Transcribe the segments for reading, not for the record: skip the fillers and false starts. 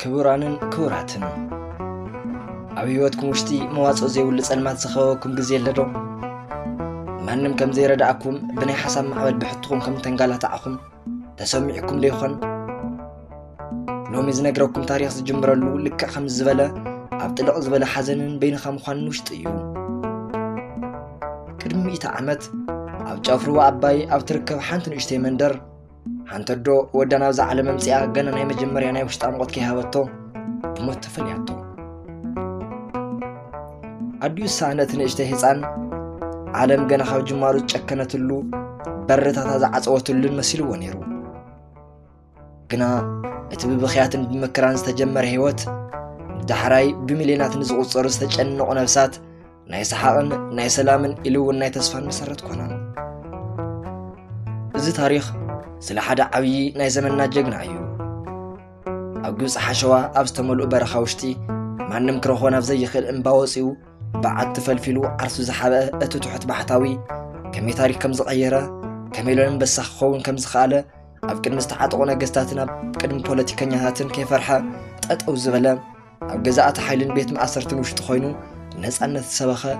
كبرانن كوراتن أبيوتكم وشتي مواصل زي ولا سلمات سخوكم جزيل لدو مانم كم زي ردعكم بني حسب معبد بحطكم كم تنقالها تعكم تسمعكم ليخن لو مزنقركم تاريخ الجمرة له لك خمس زبالة عبطلق زبالة حزن بين خمخان وشتيو كرمي تعمت أو جافروا عباي أو تركب حانتن اشتي مندر حانتردو ودنا وزع على ممسيا جنا نايم الجمر يعني وشت أمقط كي هاوتو بموت فلياتو أديو سانة نشته هزان عالم جنا خو جمارو تشكنت له برتها تزعت أوتل المسيل ونيرو جنا اتبي بخيات بمكران استجمر هيوت دحراي بمليونات نزقوا صار استجنوا نفسات نايس حقن نايس سلامن إلو ناي تصفان مسرت كونان إذا تاريخ سلاح عوي ناي زمننا جقنا عيو أو جزء حشوا أبستملوا برخاوشتي مع نمكره هو نفزي يخل إنباوسيو بعد تفلفلو عرسو زحابة أتو تحت بحتاوي كمي تاريخ كم زغيرة كمي لون بس خون كم زخالة أفكر مستحطونا قستاتنا بقدم بوليتيكانياتن كيف فرحة أو زبلة أو جزاءات حيلين بيت مأثرتن وش تخوينو الناس أنا تسبخة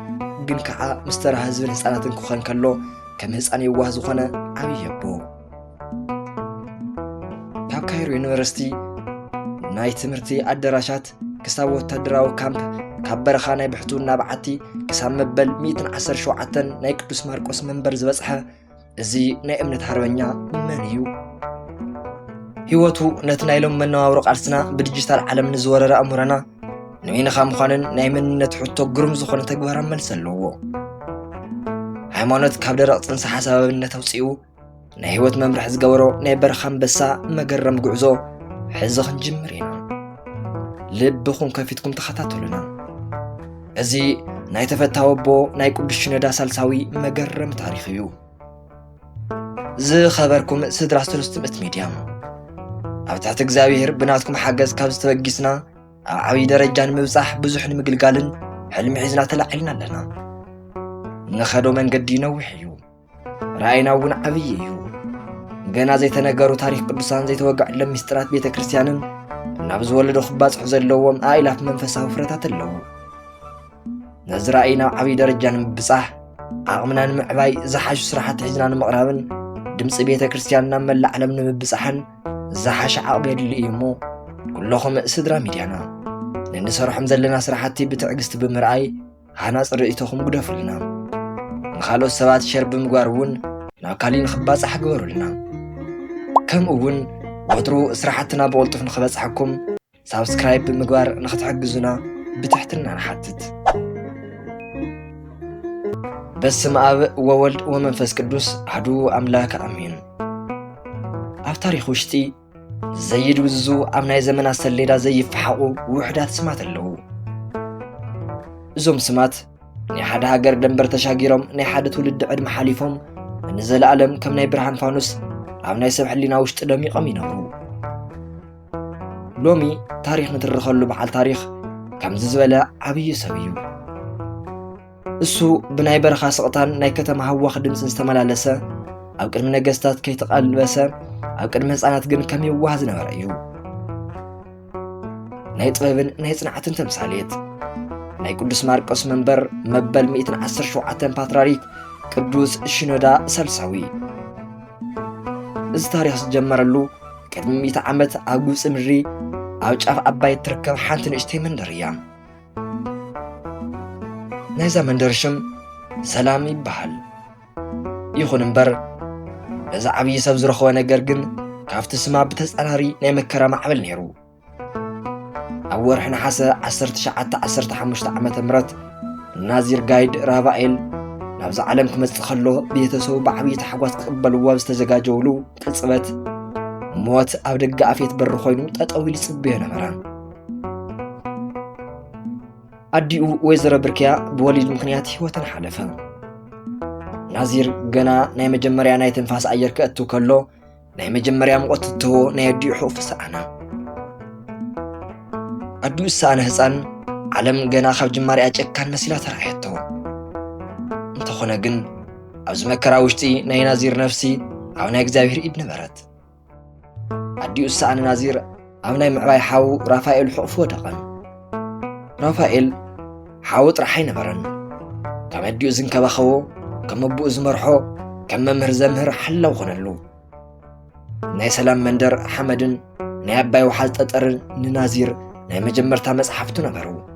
جن كعاء مسترها زبل ناس أنا تنكخن كله كم ناس أنا يوهزو خنا عمي يبو كاب كايرو يونيفرسيتي نايت مرتي الدراسات كساوو تدراو كامب كبر خانة بحتونا بعتي كسام مبل 110 شوعتن ناي قدوس ماركوس منبر زبصحة زي ناي امنت حربنيا منيو هيوتو نتنايلهم منو قالسنا بديجيتال عالم نزورر امرنا نمين خام خانن ناي منت حتو غرم زخونه تغبار ملسلو هايمانوت كاب درق صنص حسابنت توصيو ناي هيوت ممرح زغورو ناي برخم بسا مغرم غعزو حزخن جمرينا لبخون كفيتكم تخاتاتلنا ازي ناي تفتاوبو ناي قدش شندا سالساوي مغرم تاريخيو ز خبركم سدرا 300 ميديا ኣብ ትሕቲ እግዚአብሔር ብናትኩም ሓገዝ ካብ ዝተበጊስና ኣብ ዓብይ ደረጃ ንምብጻሕ ብዙሕ ንምግልጋልን ሕልሚ ሒዝና ተላዒልና ኣለና ንኸዶ መንገዲ ነዊሕ እዩ ራእይና እውን ዓብይ እዩ ገና ዘይተነገሩ ታሪክ ቅዱሳን ዘይተወግዕሎም ምስጢራት ቤተ ክርስቲያንን ናብ ዝወለዶ ክባጽሑ ዘለዎም ኣኢላፍ መንፈሳዊ ፍረታት ኣለዉ ነዚ ራእይና ዓብይ ደረጃ ንምብጻሕ ዓቕምና ንምዕባይ ዝሓሹ ስራሕቲ ሒዝና ንምቕራብን ድምፂ ቤተ ክርስቲያንና መላእ ዓለም ንምብጻሕን زحش عقب يدلي إيمو كلهم سدرا ميديانا لأن صراحة زلنا صراحتي بتعجست بمرأي هناس رأيتهم قدف لنا نخلو السبات شرب مقارون ناكلين خباز حقور لنا كم أون وترو صراحتنا بولتف نخباز حكم سبسكرايب بمقار نخت حجزنا بتحتنا نحدد بس ما أب وولد ومنفس قدوس عدو أملاك أمين أفتاريخ وشتي زيد وزو أمناي زمن السليرة زي فحقو وحدات سمات اللو زوم سمات ني حدا هاجر دنبر تشاجيرهم ني حدا تولد عد محاليفهم نزل العالم كم ناي برهان فانوس أمناي سبح لنا وشت دمي قمينه لومي تاريخ نترخلو بحال تاريخ كم ززبلا عبي سبيو السو بناي برخا سقطان ناي كتم هوا خدم سنستملالسه أو كلمة نجستات كي تقلبسه أو كلمة صنعت جن كم يوهز نورأيو نايت غيبن نايت صنعت تمثاليت ناي قدوس ماركوس منبر مبل 110 شوعة باتراريك قدوس شنودا سلساوي إذا تاريخ سجمر له كد 100 عامت أقوس مري أو جاف أباي تركب حانت نشتي مندريا نايزا مندرشم سلامي بحل يخون منبر إذا عبي سبز رخوانا جرجن كافت سما بتسألاري نعم الكرامة عمل نيرو أول حنا حاسة 15 عامة مرات نازير جايد رافائيل نبز عالم كمس تخلو بيتسو بعبي تحقوات قبلوا واستزجاجولو كالصبت موت أو دقة عفيت برخوينو تطويل صبينا مران أديو ويزر بركيا بوليد مخنيات هوتن حلفا نازير جنا ناي مجمريا ناي تنفاس أير كأتو كله ناي مجمريا مقطتو ناي ديحو فسانا أدو السانة هسان علم جنا خب جمريا كان مسيلة تراحيتو انتخونا جن أو زمكرا وشتي ناي نازير نفسي أو ناي اكزابير إبن برد أدو السانة نازير أبناي معباي حاو رافائيل حقفو دقن رافائيل حاو طرحي نبرن كم أديو زنكبخو كم أبو زمرحو كم ممهر زمهر حلو خنلو ناي سلام مندر حمدن ناي أباي وحال تطرن ننازير ناي مجمرتا مصحفتو نبرو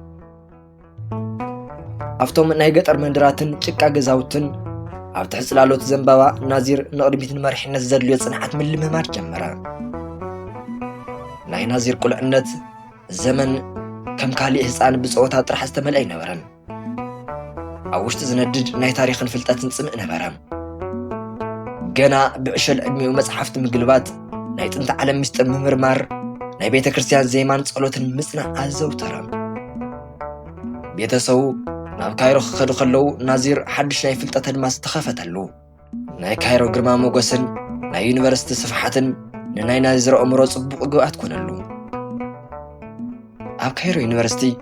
أفتوم ناي قطر مندراتن چكا غزاوتن أب تحصلالوت زنبابا نازير نقربيتن مرحينة زدلو يصنعات من الممار جمرا ناي نازير قلعنت زمن كم كالي إحسان بصوتا طرح استملأي نبرن أوشت زندد ناي تاريخ فلتاتن سمع نبرن جنا بعشل أدمي ومصحفت مقلبات ناي تنت على مستر ممرمار ناي بيت كريستيان زيمان صلوتن مسنا أزوترن بيتسو ناب كايرو خدو خلو نازير حدش ناي فلتات الماس تخافتلو ناي كايرو قرما موغسن ناي يونيفرسيتي صفحاتن ناي نازير أمرو صبوق قوات كونلو أب كايرو يونيفرسيتي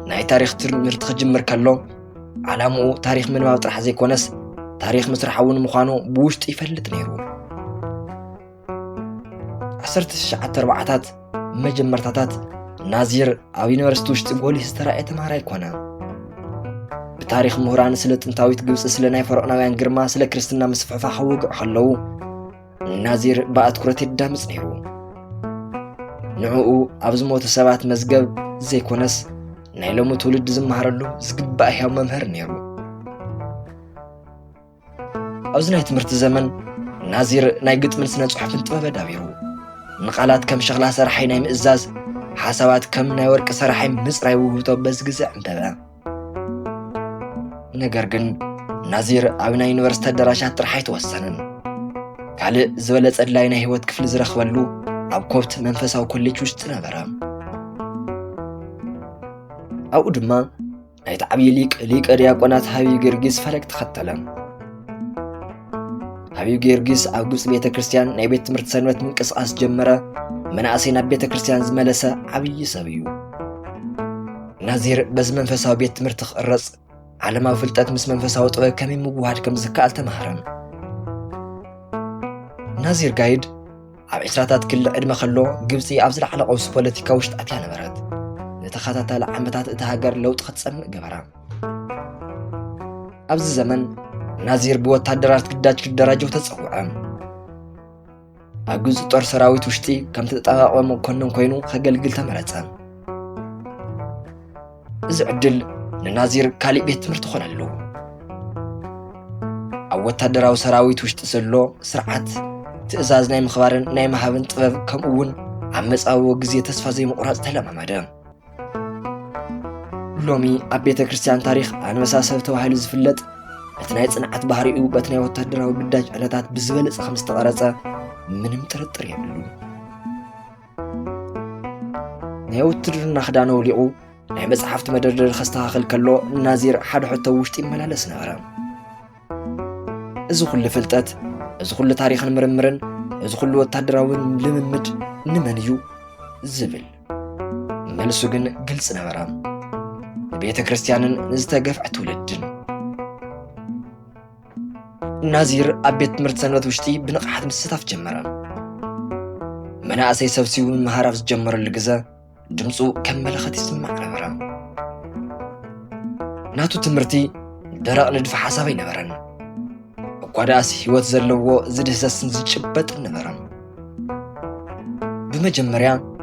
ناي تاريخ ترمير تخجمر كالو علامو تاريخ من ما بطرح زي كونس تاريخ مسرحون مخانو بوشت يفلت نيرو عسرت الشعات أربعتات مجمرتاتات نازير أو يونيفرسيتي وشت قولي استرائيت مارا يكونا بتاريخ مهران سلة انتاويت قبس سلة ناي فرقناويان قرما سلة كريستنا مسفعفا حوق خلو نازير بقت كرتي الدامس نيرو نعوقو أبزموت سبات مزقب زي كونس نايلو متولد زمهرلو زقب بقى ممهر نيرو أوزناي تمرت زمن نازير ناي قط من سنة صحف انتبابا داويرو نقالات كم شغلها سرحي ناي مئزاز حاسبات كم ناي ورق سرحي مصراي وهوتو بزقزع انتبا نقرقن نازير أبنا يونيفرسيتي دراشات رح يتوسنن كالي زولت أدلاينا هيوت كفل زرخ ولو أب كوبت منفسه وكليش وشتنا برا أو دما نايت عبي ليك أرياقونات هاوي جيرجيس فلك تختلم هاوي جيرجيس أو قبس بيت كريستيان ناي بيت تمرت سنوات من قصاص جمرة من أسينا بيت كريستيان زملسة عبي يسابيو نازير بز منفسه بيت تمرت تخرص على ما فلتات مس منفسه وطبع كمي مبوهاد كم زكاة تمهرن نازير قايد عب عشراتات كل عدم خلو قبسي أبزل على قوس بوليتيكا وشت أتيانا برد نتخاتات لعمتات اتهاجر لو تختصن قبرا أبز الزمن نازير بوات تدرارت قداج الدراجة وتتصوعا أجوز طور سراويت وشتي كم تتطاقوا مكونن كوينو خجل قلتا مرتان إذا عدل نازير كالي بيت مرتخون اللو أو تدراو سراويت وشت سلو سرعات تأزاز ناي مخبارن ناي محابن طبب كم أون عمس أو جزية تصفى زي مقراص تلام عمدا لومي أبيت كريستيان تاريخ عن مساسة توحيل زفلت أتناي صنعت بحريقو بتناي وتدراو قداج علاتات بزبلس 5 قرصة منم ترطر يبلو ناي وتدرنا خدانو ليقو ناي مصحفت مدردر خستاخل كلو نازير حد حتى وشتي ملالس نبرا إذا كل فلتات إذا كل تاريخ مرمرن إذا كل وتدراون لممد نمنيو زبل ملسو جن قلص نبرا بيت كريستيانن نزتقف عتولدن نازير أبيت مرتسنوات وشتي بنقحات مستاف جمرا منا أسي سوسيون مهارف جمر الجزا دمسو كمل خد يسمع نبرا ناتو تمرتي درق ندف حسابي نبرن وقاداس هيوت زلوو زدهسسن زجبت نبرا بمجمريا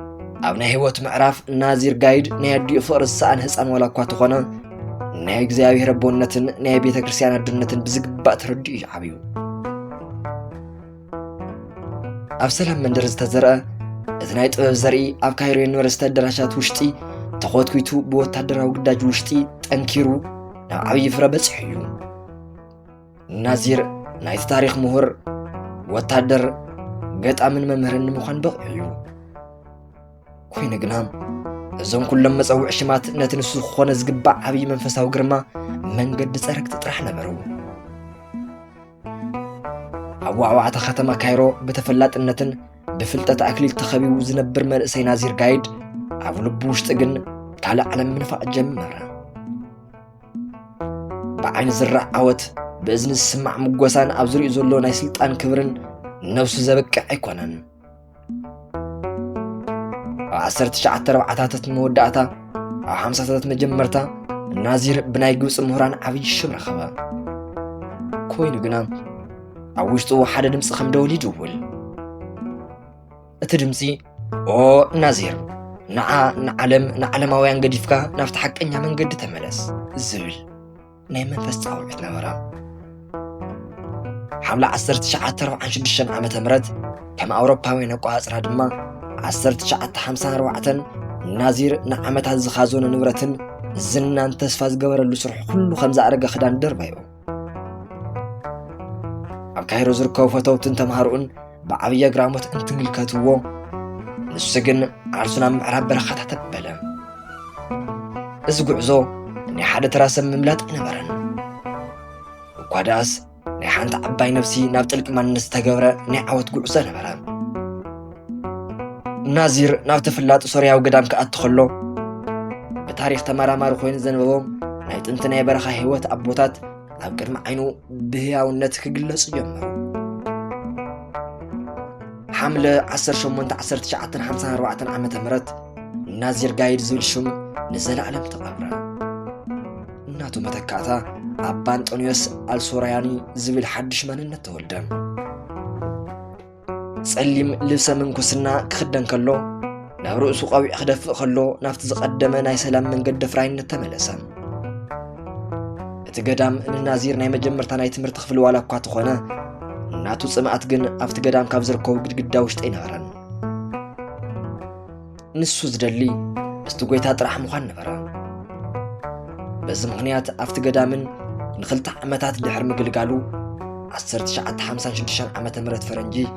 أبنا هيوت معرف نازير قايد نيادي فرص سان هسان ولا كواتخونا ناي እግዚአብሔር ረቦነትን ناي ቤተ ክርስቲያን አድነትን ብዝግባእ ተረዲ ይዓብዩ ኣብ ሰላም መንደር ዝተዘርአ እቲ ናይ ጥበብ ዘርኢ ኣብ ካይሮ ዩኒቨርሲቲ ኣዳራሻት ውሽጢ ተኾትኩቱ ብወታደራዊ ግዳጅ ውሽጢ ጠንኪሩ ናብ ዓብዪ ፍረ በፂሑ እዩ ናዚር ናይቲ ታሪክ ምሁር ወታደር ገጣምን መምህርን ንምዃን በቂዑ እዩ ኮይኑ ግና እዞም ኩሎም መፀውዒ ሽማት ነቲ ንሱ ክኾነ ዝግባእ ዓብዪ መንፈሳዊ ግርማ መንገዲ ፀረግቲ ጥራሕ ነበሩ ኣብ ዋዕዋዕታ ከተማ ካይሮ ብተፈላጥነትን ብፍልጠት ኣክሊል ተኸቢቡ ዝነብር መንእሰይ ናዚር ጋይድ ኣብ ልቡ ውሽጢ ግን ካልእ ዓለም ምንፋቕ ጀመረ ብዓይኒ ዝራዕ ዓወት ብእዝኒ ዝስማዕ ምጎሳን ኣብ ዝሪኡ ዘሎ ናይ ስልጣን ክብርን ነብሱ ዘበቅዕ ኣይኮነን عسرت شعات ربعتات مودعتا حمسات مجمرتا النازير بناي جوس مهران عبي الشمر خبا كوين جنا عوجتو حدا دمس خمدولي جول اتدمسي او نازير نعلم وين قديفكا نفتحك انيا من قد تملس الزبل نايمن فاستعوبت نورا حملة 1946 عام تمرد كما أوروباوين أقواصر هدما 1954 نازير نعمت هالزخازون نورتن زنان تسفاز قبر اللي سرح كله 5 أرقى خدان دربايو عم كايرو زركو فتوتن تمهارون بعبية قرامت انتنقل كاتوو نسجن عرسنا معراب برخات تبلا ازقو عزو اني حدا تراسم مملات نبرن وقاداس ني حانت عباي نفسي نابتلك من نستقبره ني عوت قعوسة نبرا نازير نابتفلات سوريا وقدام كأتخلو بتاريخ تمارا مارو خوين زنبوهم نايت انتنا برخا هيوات أبوتات أبقر معينو بهيا ونتك قلس جمرو حملة 1954 عام تمرت نازير قايد زول شم نزل علم تقبره ناتو متكاتا أبا أنطونيوس السورياني زبل حدش من النتولدن سلم لبسا من كسنا كخدن كله ناب رؤسو قوي أخدف خلو نافت زقدم ناي سلام من قد فراين نتملسا اتقدام ان النازير ناي مجمرتا ناي تمر تخفل والا كواتو خونا ناتو صمعت جن افت قدام كابزركو قد وشت اينهرن نسو زدلي استقويتا طرح مخان نبرا بز مغنيات افت قدامن نخلت عمتات دحر مقلقالو 1956 عام تمرت فرنجي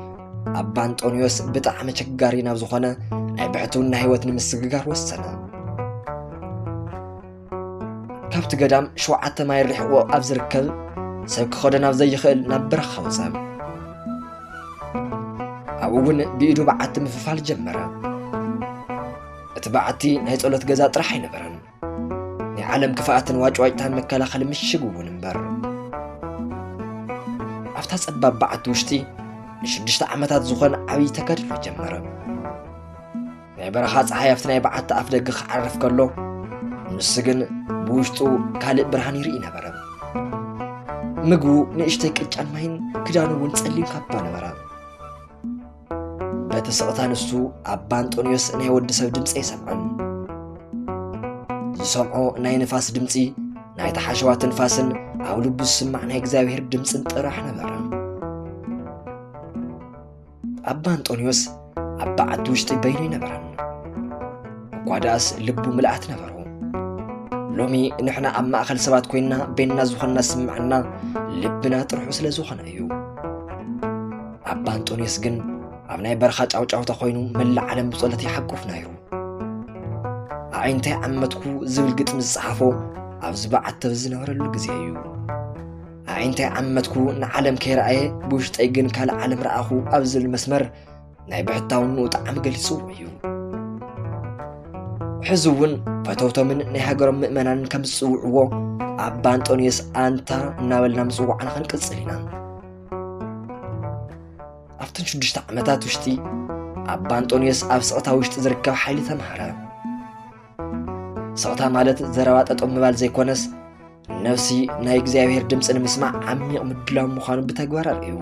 أبا أنطونيوس بطعم شقاري نابزو خانا أي بحتونا هيوات نمسقار والسنة كابت قدام شوعات ما يريحو أبزر الكل سيبك خودا نابزي يخيل نبرا خوزام أوون بيدو بعات مففال جمرا اتبعتي نهيت قولت قزات رحي نبرن ني عالم كفاءة واجواجتان مكالا خلي مشيقو ونبر أفتاس أدباب بعت وشتي نشدشت عمتات زخون عبي تكرر جمرا ناي برخات عايفتنا بعت أفدق عرف كله نسجن بوشتو كالق برهان يرئي نبرا مقو نشتك اجعل ماين كدانو ونسألين كابا نبرا بتسقطان السو أبا أنطونيوس ناي ود سب دمسي سمعن زسمعو ناي نفاس دمسي ناي تحاشوات نفاسن أو لبس سمع ناي اكزاوير دمسن طرح نبرا أبا أنطونيوس أبا عدوشتي بيني نبرا وقاداس لبو ملأت نبرو لومي نحنا أما أخل سبات كوينا بيننا زوخنا سمعنا لبنا ترحو سلا زوخنا أيو أبا أنطونيوس جن أبناي برخات أو تخوينو ملا عالم بصولتي حقو فنايرو عينتي عمتكو زول قتم الصحافو أبزبع التفزنا ورا اللقزي أيو عينتي عمتكو نعلم كيرأي بوشت أيقن كالعالم رأخو أبزل المسمر ناي بحتاونو طعم قليسو أيو حزوون فتوتو من نهاجرم مؤمنان كم سوعو أبا أنطونيوس أنتا ناولنا مزوع عن خنق الصلينا أفتن شدشت عمتات وشتي أبا أنطونيوس أبسقطا وشت زركب حالي تمهرا سقطا مالت زروات أتقوم مبال زي كونس نفسي نايك زيابير دمس أنا مسمع عمي أمدلام مخانو بتاقوار الأيو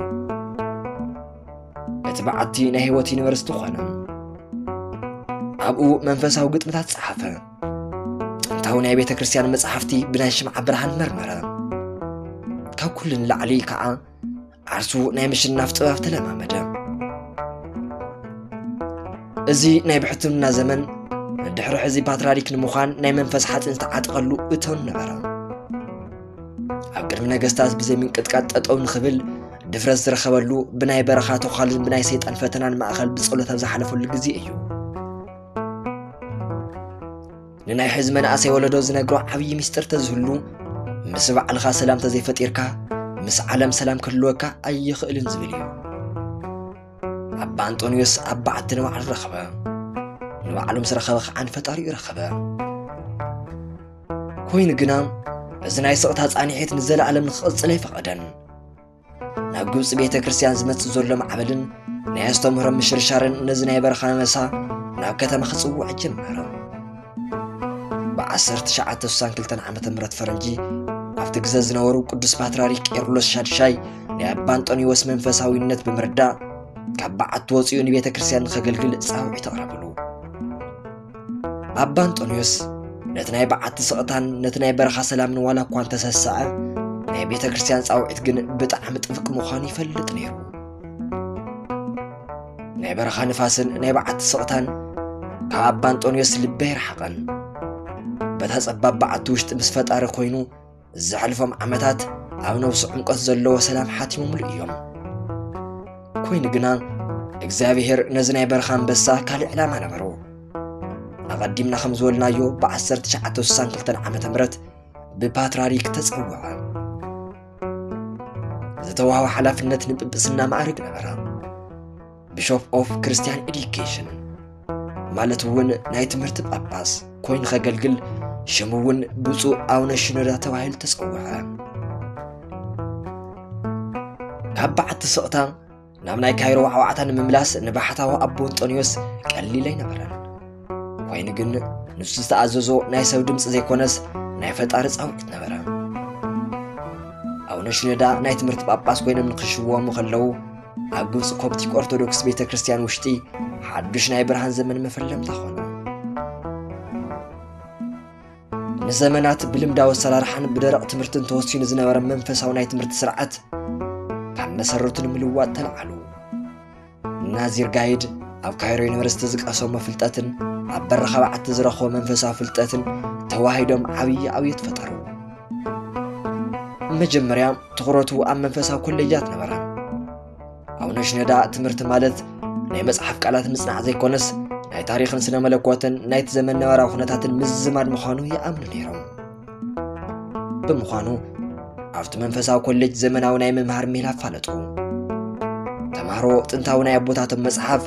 اتبعتي نهيوتي نورستو خانم أبو منفسه وقت متات صحافة انتهونا يا بيت كريستيان مصحفتي بناي شمع برهان مرمرة كاو كلن لعلي كعا عرسو نايمش النافط وافت لما مدام ازي ناي بحتمنا زمن دحرو حزي باتراريك نموخان ناي منفس حات انستعاد قلو اتون نبرا أبقر من أجستاز بزي من كتكات أتقو نخبل دفرز رخبلو بناي برخاتو خالد بناي سيط أنفتنان ما أخل بسقلو تبزا حلفو اللقزي أيو لناي حزمنا أسي ولدو زنقرو عبي مستر تزهلو مسبع الخا سلام تزي فتيركا مس عالم سلام كلوكا أي خئلن زبليو أبا أنطونيوس أبا عتنو على الرخبة نوعلم سرخبخ عن فتاري رخبة كوين قنام بزناي سقطها تصانيحيت نزل عالم نخلص لي فقدن نقوص بيت كريستيان زمت زولو معبلن نايستو مهرم مشرشارن نزناي برخان مسا ናብ ከተማ ክጽውዕ ጀመረ ب1962 ዓመተ ምህረት ፈረንጂ ኣብቲ ግዜ ዝነበሩ ቅዱስ ፓትርያርክ ቄርሎስ ሻድሻይ ናይ ኣባ አንጦኒዎስ መንፈሳዊነት ብምርዳእ ካብ በዓቲ ወፂኡ ንቤተ ክርስቲያን ከገልግል ጻውዒት ተቕረበሉ ኣባ አንጦኒዎስ ነቲ ናይ በዓቲ ስቕታን ነቲ ናይ በረኻ ሰላምን ዋላ እኳ እንተሰሰዐ ናይ ቤተ ክርስቲያን ጻውዒት ግን ብጣዕሚ ጥብቅ ምዃኑ ይፈልጥ ነይሩ ናይ በረኻ ንፋስን ናይ በዓቲ ስቕታን ካብ ኣባ አንጦኒዎስ ልበ ይረሓቐን በታ ጸባብ በዓቲ ውሽጢ ምስ ፈጣሪ ኮይኑ ዝሕልፎም ዓመታት ኣብ ነብሱ ዕምቆት ዘለዎ ሰላም ሓቲሞምሉ እዮም ኮይኑ ግና እግዚኣብሔር ነዚ ናይ በረኻ አንበሳ ካልእ ዕላማ ነበሮ ኣቐዲምና ከም ዝበልናዮ ብ1962 ዓመተ ምህረት ብፓትርያርክ ተጸውዐ ዝተዋህቦ ሓላፍነት ንጵጵስና ማዕርግ ነበረ ቢሾፕ ኦፍ ክርስቲያን ኤዱኬሽን ማለት እውን ናይ ትምህርቲ ጳጳስ ኮይኑ ከገልግል ሽሙ እውን ብፁዕ ኣቡነ ሽኖዳ ተባሂሉ ተጸውዐ ካብ በዓቲ ስቕታ ናብ ናይ ካይሮ ዋዕዋዕታ ንምምላስ ንባሕታዊ ኣቦ አንጦኒዎስ ቀሊል ኣይነበረን ኮይኑ ግን ንሱ ዝተኣዘዞ ናይ ሰብ ድምፂ ዘይኮነስ ናይ ፈጣሪ ጻውዒት ነበረ ኣቡነ ሽኖዳ ናይ ትምህርቲ ጳጳስ ኮይኖም ንክሽወሙ ከለዉ ኣብ ግብፂ ኮፕቲክ ኦርቶዶክስ ቤተ ክርስቲያን ውሽጢ ሓዱሽ ናይ ብርሃን ዘመን መፈለምታ ኾነ ንዘመናት ብልምዳዊ ኣሰራርሓን ብደረቕ ትምህርትን ተወሲኑ ዝነበረ መንፈሳዊ ናይ ትምህርቲ ስርዓት ካብ መሰረቱ ንምልዋጥ ተለዓሉ ናዚር ጋይድ ኣብ ካይሮ ዩኒቨርሲቲ ዝቀሰሞ ፍልጠትን ኣብ በረኻ በዓቲ ዝረኸቦ መንፈሳዊ ፍልጠትን ተዋሂዶም ዓብዪ ኣብየት ፈጠሩ መጀመርያ ትኹረቱ ኣብ መንፈሳዊ ኮሌጃት ነበረ ኣቡነ ሽኖዳ ትምህርቲ ማለት ናይ መጽሓፍ ቃላት ምጽናዕ ዘይኮነስ ናይ ታሪኽን ስነ መለኮትን ናይቲ ዘመን ነባራዊ ኩነታትን ምዝማድ ምዃኑ ይኣምኑ ነይሮም ብምዃኑ ኣብቲ መንፈሳዊ ኮሌጅ ዘመናዊ ናይ ምምሃር ሜላ ኣፋለጡ ተምሃሮ ጥንታዊ ናይ ኣቦታቶም መጽሓፍ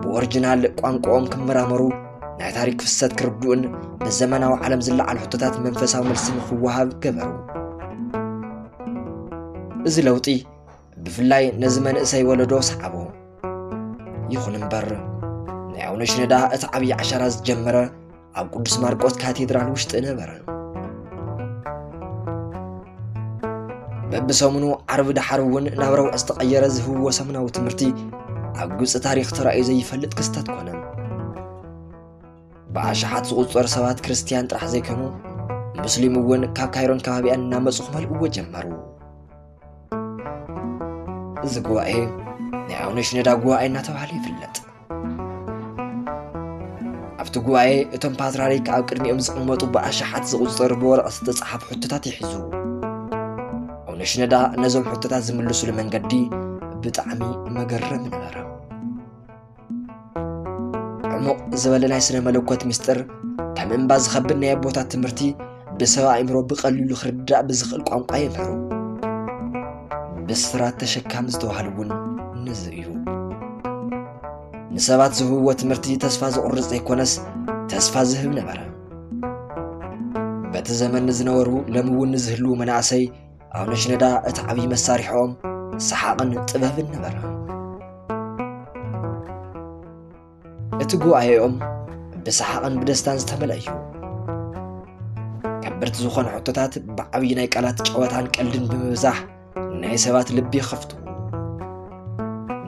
ብኦሪጅናል ቋንቋኦም ክመራመሩ ናይ ታሪክ ፍሰት ክርድኡን ብዘመናዊ ዓለም ዝለዓሉ ሕቶታት መንፈሳዊ መልሲ ንኽወሃብ ገበሩ እዚ ለውጢ ብፍላይ ነዚ መንእሰይ ወለዶ ሰዓቦ ይኹን እምበር ናይ ኣቡነ ሽኖዳ እቲ ዓብዪ ዓሻራ ዝጀመረ ኣብ ቅዱስ ማርቆስ ካቴድራል ውሽጢ ነበረ በብሰሙኑ ዓርቢ ዳሓር እውን ናብ ረውዕ ዝተቐየረ ዝህብዎ ሰሙናዊ ትምህርቲ ኣብ ግብፂ ታሪክ ተራእዩ ዘይፈልጥ ክስተት ኮነ ብኣሽሓት ዝቑፀሩ ሰባት ክርስቲያን ጥራሕ ዘይኮኑ ሙስሊም እውን ካብ ካይሮን ከባቢኣን እናመፁ ክመልእዎ ጀመሩ እዚ ጉባኤ ናይ ኣቡነ ሽኖዳ ጉባኤ እናተባህለ ይፍለጥ ኣብቲ ጉባኤ እቶም ፓትርያርክ ኣብ ቅድሚኦም ዝቕመጡ ብኣሽሓት ዝቑፀሩ ብወረቐት ዝተጻሕፉ ሕቶታት ይሕዙ ኣቡነ ሽኖዳ ነዞም ሕቶታት ዝምልሱሉ መንገዲ ብጣዕሚ መገረም ነበረ ዕሙቕ ዝበለ ናይ ስነ መለኮት ምስጢር ከም እምባ ዝኸብድ ናይ ኣቦታት ትምህርቲ ብሰብ ኣእምሮ ብቐሊሉ ክርዳእ ብዝኽእል ቋንቋ የምህሩ ብስራት ተሸካሚ ዝተባህሉ እውን ነዚ እዩ ንሰባት ዝህብዎ ትምህርቲ ተስፋ ዝቑርጽ ዘይኮነስ ተስፋ ዝህብ ነበረ በቲ ዘመን ዝነበሩ ሎሚ እውን ዝህልዉ መናእሰይ ኣቡነ ሽኖዳ እቲ ዓብዪ መሳሪሖም ሰሓቕን ጥበብን ነበረ እቲ ጉባኤኦም ብሰሓቕን ብደስታን ዝተመልአ እዩ ከበድቲ ዝኾኑ ሕቶታት ብዓብዪ ናይ ቃላት ጨወታን ቀልድን ብምብዛሕ ናይ ሰባት ልቢ ይኸፍቱ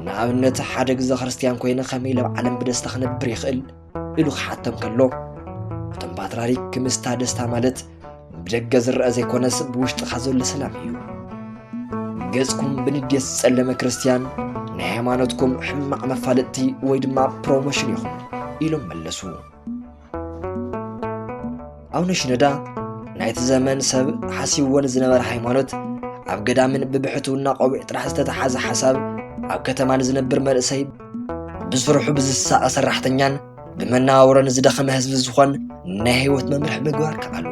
ንኣብነት ሓደ ግዜ ክርስቲያን ኮይነ ከመይ ለብ ዓለም ብደስታ ክነብር ይኽእል ኢሉ ክሓተም ከሎ እቶም ፓትርያርክ ክምስታ ደስታ ማለት ብደገ ዝርአ ዘይኮነስ ብውሽጢኻ ዘሎ ሰላም እዩ ገጽኩም ብንዴት ዝጸለመ ክርስቲያን ናይ ሃይማኖትኩም ሕማቕ መፋለጥቲ ወይ ድማ ፕሮሞሽን ይኹን ኢሎም መለሱ ኣቡነ ሽኖዳ ናይቲ ዘመን ሰብ ሓሲብዎን ዝነበረ ሃይማኖት ኣብ ገዳምን ብብሕትውና ቆቢዕ ጥራሕ ዝተተሓዘ ሓሳብ ኣብ ከተማን ዝነብር መንእሰይ ብስርሑ ብዝሳቐ ሰራሕተኛን ብመነባብሮን ዝደኸመ ህዝቢ ዝኾን ናይ ህይወት መምርሒ ምግባር ከኣሉ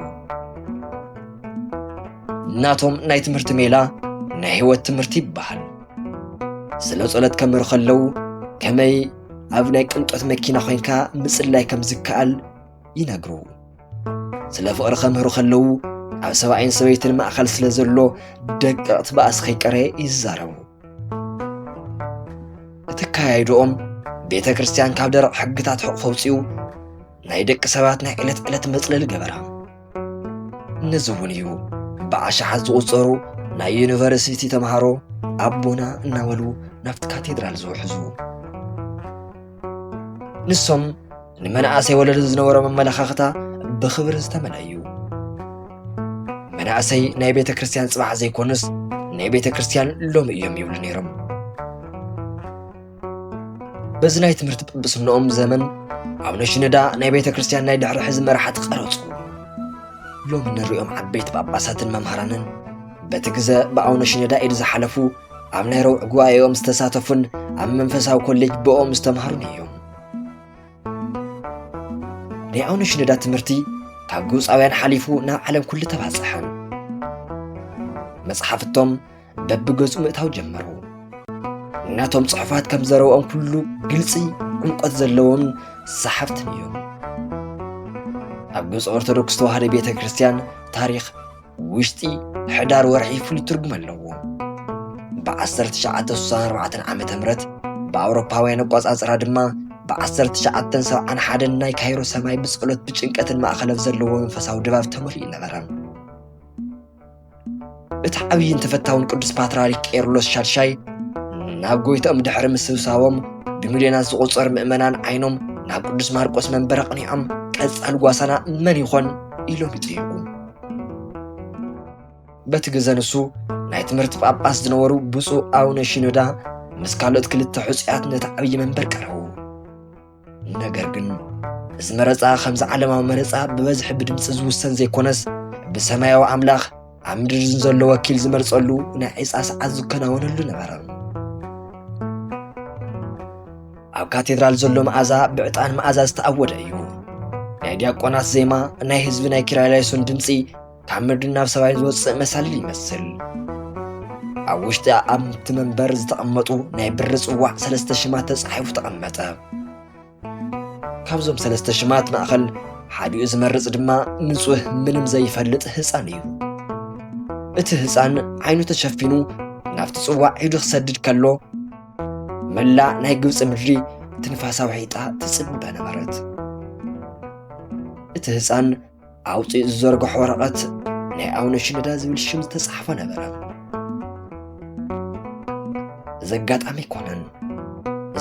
ናቶም ናይ ትምህርቲ ሜላ ናይ ህይወት ትምህርቲ ይበሃል ስለ ጸሎት ከምህሩ ከለዉ ከመይ ኣብ ናይ ቅንጦት መኪና ኮይንካ ምጽላይ ከም ዝከኣል ይነግሩ ስለ ፍቕሪ ከምህሩ ከለዉ ኣብ ሰብኣይን ሰበይትን ማእኸል ስለ ዘሎ ደቀቕቲ በኣስ ከይቀረ ይዛረቡ እቲ ካያይዶኦም ቤተ ክርስቲያን ካብ ደረቕ ሕግታት ሕቑፎ ውፅኡ ናይ ደቂ ሰባት ናይ ዕለት መፅለሊ ገበራ ነዚ እውን እዩ ብኣሽሓት ዝቑፀሩ ናይ ዩኒቨርሲቲ ተምሃሮ ኣቦና እናበሉ ናብቲ ካቴድራል ዝውሕዙ ንሶም ንመናእሰይ ወለዶ ዝነበሮ መመላኻኽታ ብኽብሪ ዝተመልአ እዩ መናእሰይ ናይ ቤተ ክርስቲያን ጽባሕ ዘይኮኑስ ናይ ቤተ ክርስቲያን ሎሚ እዮም ይብሉ ነይሮም በዚ ናይ ትምህርቲ ጵጵስንኦም ዘመን ኣቡነ ሽኖዳ ናይ ቤተ ክርስቲያን ናይ ድሕሪ ሕዚ መራሕቲ ቀረፁ ሎሚ ንሪኦም ዓበይቲ ጳጳሳትን መምሃራንን በቲ ግዜ ብኣቡነ ሽኖዳ ኢድ ዝሓለፉ ኣብ ናይ ረውዕ ጉባኤኦም ዝተሳተፉን ኣብ መንፈሳዊ ኮሌጅ ብኦም ዝተምሃሩን እዮም ናይ ኣቡነ ሽኖዳ ትምህርቲ ካብ ግብፃውያን ሓሊፉ ናብ ዓለም ኩሉ ተባፅሐን መጽሓፍቶም በብገጹ ምእታው ጀመሩ እናቶም ጽሑፋት ከም ዘረውኦም ኩሉ ግልፂ ዕምቆት ዘለዎም ሰሓብትን እዮም ኣብ ግብፂ ኦርቶዶክስ ተዋህዶ ቤተ ክርስቲያን ታሪኽ ውሽጢ ሕዳር ወርሒ ፍሉይ ትርጉም ኣለዎ ብ1964 ዓመተ ምህረት ብኣውሮፓውያን ኣቆጻጽራ ድማ ብ1971 ናይ ካይሮ ሰማይ ብጸሎት ብጭንቀትን ማእኸለፍ ዘለዎ መንፈሳዊ ድባብ ተመሊኡ ነበረ እቲ ዓብይን ተፈታውን ቅዱስ ፓትርያርክ ቄርሎስ ሻድሻይ ናብ ጎይቶኦም ድሕሪ ምስብሳቦም ብሚልዮናት ዝቑጸር ምእመናን ዓይኖም ናብ ቅዱስ ማርቆስ መንበረ ቕኒዖም ቀጻል ጓሳና መን ይኾን ኢሎም ይጥይቁ በቲ ግዜ ንሱ ናይ ትምህርቲ ጳጳስ ዝነበሩ ብፁዕ ኣቡነ ሽኖዳ ምስ ካልኦት ክልተ ሕፁያት ነቲ ዓብይ መንበር ቀረቡ ነገር ግን እዚ መረፃ ከምዚ ዓለማዊ መረፃ ብበዝሒ ብድምፂ ዝውሰን ዘይኮነስ ብሰማያዊ ኣምላኽ ኣብ ምድሪ ዘሎ ወኪል ዝመርፀሉ ናይ ዒፃ ሰዓት ዝከናወነሉ ነበረ ኣብ ካቴድራል ዘሎ መዓዛ ብዕጣን መዓዛ ዝተኣወደ እዩ ናይ ዲያቆናት ዜማ ናይ ህዝቢ ናይ ኪርያላይሶን ድምፂ ካብ ምድሪ ናብ ሰማይ ዝወፅእ መሳልል ይመስል ኣብ ውሽጢ ኣብቲ መንበር ዝተቐመጡ ናይ ብሪ ጽዋዕ 3 ሽማት ተጻሒፉ ተቐመጠ ካብዞም 3 ሽማት ማእኸል ሓዲኡ ዝመርጽ ድማ ንጹህ ምንም ዘይፈልጥ ህፃን እዩ እቲ ህፃን ዓይኑ ተሸፊኑ ናብቲ ጽዋዕ ኢዱ ክሰድድ ከሎ መላእ ናይ ግብፂ ምድሪ ትንፋሳዊ ሒጣ ትጽበ ነበረት እቲ ህፃን ኣውፂኡ ዝዘርግሖ ወረቐት ናይ ኣቡነ ሽኖዳ ዝብል ሽም ዝተጻሕፈ ነበረ ዘጋጣሚ ይኮነን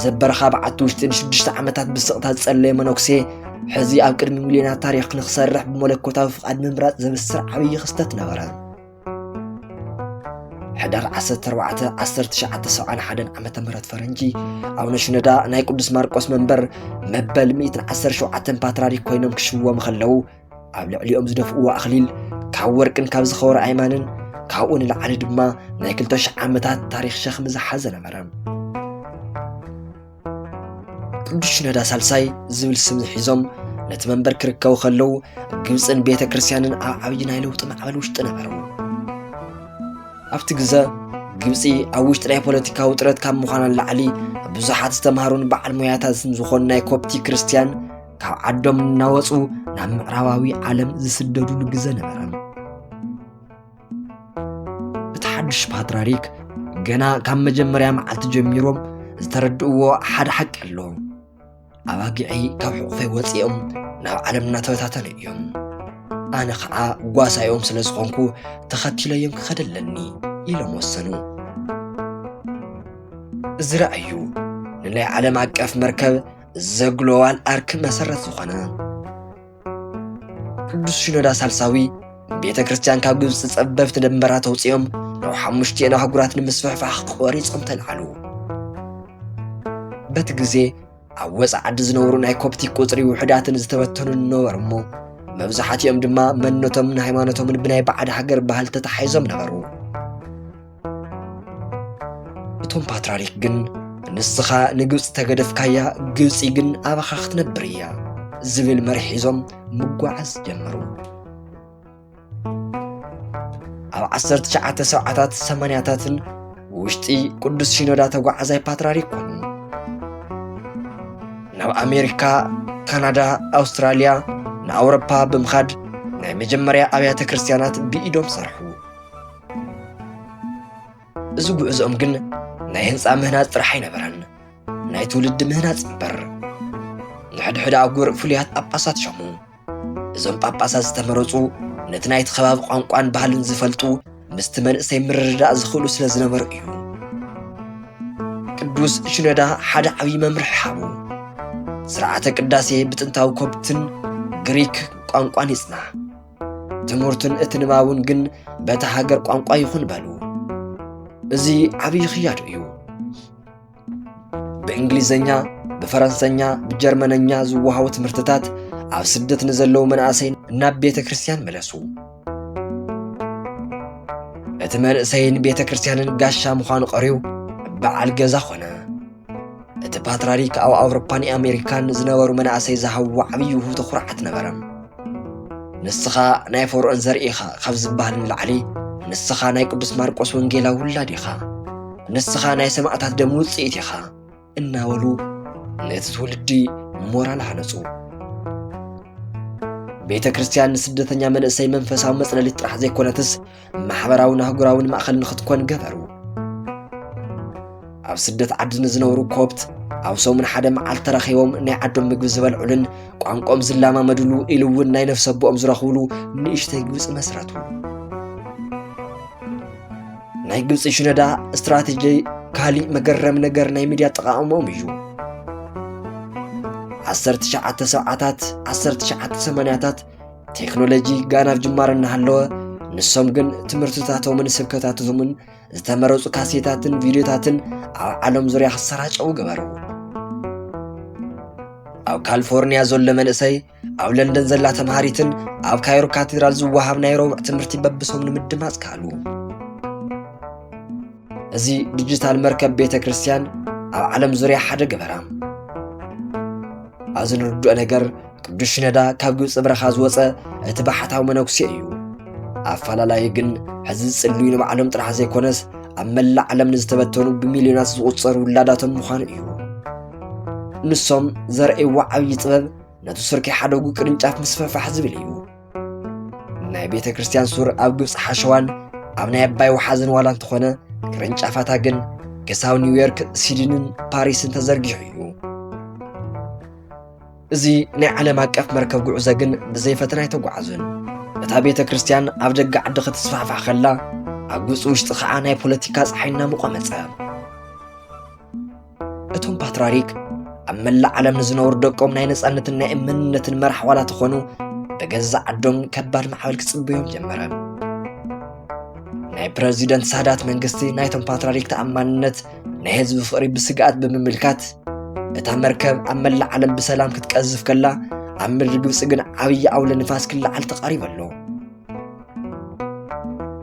ዘበረኻ በዓቲ ውሽጢ ን6 ዓመታት ብስቕታት ዝጸለየ መነኩሴ ሕዚ ኣብ ቅድሚ ሚልዮናት ታሪኽ ንኽሰርሕ ብመለኮታዊ ፍቓድ ምምራፅ ዘብስር ዓብዪ ክስተት ነበረ ሕዳር 14 1971 ዓመተ ምህረት ፈረንጂ ኣቡነ ሽኖዳ ናይ ቅዱስ ማርቆስ መንበር መበል 117 ፓትርያርክ ኮይኖም ክሽወሙ ከለዉ ኣብ ልዕሊኦም ዝደፍእዎ ኣኽሊል ካብ ወርቅን ካብ ዝኸበረ ኣይማንን ካብኡ ንላዕሊ ድማ ናይ 2000 ዓመታት ታሪኽ ሸኽሚ ዝሓዘ ነበረ ቅዱስ ሽኖዳ ሳልሳይ ዝብል ስም ሒዞም ነቲ መንበር ክርከቡ ከለዉ ግብፅን ቤተ ክርስቲያንን ኣብ ዓብዪ ናይ ለውጢ ማዕበል ውሽጢ ነበሩ ኣብቲ ግዜ ግብፂ ኣብ ውሽጢ ናይ ፖለቲካ ውጥረት ካብ ምዃና ንላዕሊ ብዙሓት ዝተምሃሩን በዓል ሞያታትን ዝኾኑ ናይ ኮፕቲ ክርስቲያን ካብ ዓዶም እናወፁ ናብ ምዕራባዊ ዓለም ዝስደዱሉ ግዜ ነበረ እቲ ሓድሽ ፓትርያርክ ገና ካብ መጀመርያ መዓልቲ ጀሚሮም ዝተረድእዎ ሓደ ሓቂ ኣሎ ኣባጊዒ ካብ ሕቑፈይ ወፂኦም ናብ ዓለም እናተበታተኑ እዮም ኣነ ከዓ ጓሳዮም ስለ ዝኾንኩ ተኸቲለዮም ክኸደለኒ ኢሎም ወሰኑ እዚ ረኣዩ ንናይ ዓለም ኣቀፍ መርከብ ዘግሎዋል ኣርክ መሰረት ዝኾነ ቅዱስ ሽኖዳ ሳልሳዊ ቤተ ክርስቲያን ካብ ግብፂ ጸበብቲ ደንበራ ተውፅኦም ናብ 5 ኣህጉራት ንምስፍሕፋሕ ቆሪፆም ተልዓሉ በቲ ግዜ ኣብ ወፃኢ ዓዲ ዝነብሩ ናይ ኮፕቲክ ቁፅሪ ውሕዳትን ዝተበተኑ ነበሩ እሞ መብዛሕትኦም ድማ መንነቶምን ሃይማኖቶምን ብናይ ባዕድ ሃገር ባህል ተተሓሒዞም ነበሩ እቶም ፓትርያርክ ግን ንስኻ ንግብፂ ተገደፍካያ ግብፂ ግን ኣባኻ ክትነብር እያ ዝብል መሪሕ ሒዞም ምጓዓዝ ጀመሩ ኣብ 1980ታትን ውሽጢ ቅዱስ ሽኖዳ ተጓዓዛይ ፓትርያርክ ኮኑ ናብ ኣሜሪካ ካናዳ ኣውስትራልያ ንኣውሮፓ ብምኻድ ናይ መጀመርያ ኣብያተ ክርስቲያናት ብኢዶም ሰርሑ እዚ ጉዕዞኦም ግን ናይ ህንፃ ምህናፅ ጥራሕ ኣይነበረን ናይ ትውልድ ምህናፅ እምበር ንሕድሕድ ኣጉር ፍሉያት ጳጳሳት ሸሙ እዞም ጳጳሳት ዝተመረፁ ነቲ ናይቲ ከባቢ ቋንቋን ባህልን ዝፈልጡ ምስቲ መንእሰይ ምርድዳእ ዝኽእሉ ስለ ዝነበሩ እዩ ቅዱስ ሽኖዳ ሓደ ዓብዪ መምርሒ ሃቡ ስርዓተ ቅዳሴ ብጥንታዊ ኮብትን ግሪክ ቋንቋን ይጽናዕ ትምህርትን እቲ ንባቡን ግን በታ ሃገር ቋንቋ ይኹን በሉ እዚ ዓብዪ ክያድ እዩ ብእንግሊዘኛ ብፈረንሰኛ ብጀርመነኛ ዝወሃቡ ትምህርትታት ኣብ ስደት ንዘለዉ መናእሰይ ናብ ቤተ ክርስቲያን መለሱ እቲ መንእሰይን ቤተ ክርስቲያንን ጋሻ ምዃኑ ቀሪው በዓል ገዛ ኾነ እቲ ፓትርያርክ ኣብ ኣውሮፓን ኣሜሪካን ዝነበሩ መናእሰይ ዝሃብዎ ዓብዪ ውህብቶ ኩርዓት ነበረ ንስኻ ናይ ፈርዖን ዘርኢኻ ካብ ዝበሃል ንላዕሊ ንስኻ ናይ ቅዱስ ማርቆስ ወንጌላዊ ውላድ ኢኻ ንስኻ ናይ ሰማዕታት ደም ውፅኢት ኢኻ እናበሉ ነቲ ትውልዲ ሞራል ሃነፁ ቤተ ክርስቲያን ንስደተኛ መንእሰይ መንፈሳዊ መጽለሊት ጥራሕ ዘይኮነትስ ማሕበራውን ኣህጉራውን ማእኸል ንኽትኮን ገበሩ ኣብ ስደት ዓዲ ንዝነብሩ ኮብት ኣብ ሰሙን ሓደ መዓልቲ ተረኺቦም ናይ ዓዶም ምግቢ ዝበልዑልን ቋንቋኦም ዝለማመድሉ ኢሉ እውን ናይ ነፍሲ ኣቦኦም ዝረኽብሉ ንእሽተይ ግብፂ መስረቱ ናይ ግብፂ ሽነዳ እስትራቴጂ ካሊእ መገረም ነገር ናይ ሚድያ ኣጠቓቕሞኦም እዩ 1970ታት 1980ታት ቴክኖሎጂ ጋና ኣብ ጅማር እናሃለወ ንሶም ግን ትምህርትታቶምን ስብከታቶምን ዝተመረፁ ካሴታትን ቪድዮታትን ኣብ ዓለም ዙርያ ክሰራጨው ገበሩ ኣብ ካሊፎርኒያ ዘሎ መንእሰይ ኣብ ለንደን ዘላ ተምሃሪትን ኣብ ካይሮ ካቴድራል ዝወሃብ ናይ ረቡዕ ትምህርቲ በብሶም ንምድማፅ ካሉ እዚ ዲጂታል መርከብ ቤተ ክርስቲያን ኣብ ዓለም ዙርያ ሓደ ገበራ ኣብዚ ንርድኦ ነገር ቅዱስ ሽነዳ ካብ ግብፂ በረኻ ዝወፀ እቲ ባሕታዊ መነኩሴ እዩ ኣፈላላይ ግን ሕዚ ዝጽልዩ ንባዕሎም ጥራሕ ዘይኮነስ ኣብ መላእ ዓለም ንዝተበተኑ ብሚልዮናት ዝቑፀሩ ውላዳቶም ምዃኑ እዩ ንሶም ዘርእይዎ ዓብዪ ጥበብ ነቲ ሱርኪ ሓደጉ ቅርንጫፍ ምስፈፋሕ ዝብል እዩ ናይ ቤተ ክርስቲያን ሱር ኣብ ግብፂ ሓሸዋን ኣብ ናይ ኣባይ ወሓዝን ዋላ እንተኾነ ቅርንጫፋታ ግን ክሳብ ኒውዮርክ ሲድንን ፓሪስን ተዘርጊሑ እዩ እዚ ናይ ዓለም ኣቀፍ መርከብ ጉዕዞ ግን ብዘይ ፈተና ኣይተጓዓዙን እታ ቤተ ክርስቲያን ኣብ ደገ ዓዲ ክትስፋሕፋሕ ከላ ኣብ ግብፂ ውሽጢ ከዓ ናይ ፖለቲካ ፀሓይና ምቆመፀ እቶም ፓትርያርክ ኣብ መላእ ዓለም ንዝነብሩ ደቆም ናይ ነፃነትን ናይ እምንነትን መራሒ ዋላ ተኾኑ በገዛ ዓዶም ከባድ ማዕበል ክፅበዮም ጀመረ ናይ ፕረዚደንት ሳዳት መንግስቲ ናይቶም ፓትርያርክ ተኣማንነት ናይ ህዝቢ ፍቕሪ ብስግኣት ብምምልካት እታ መርከብ ኣብ መላእ ዓለም ብሰላም ክትቀዝፍ ከላ ኣብ ምድሪ ግብፂ ግን ዓብዪ ኣውለ ንፋስ ክለዓል ተቃሪቡ ኣሎ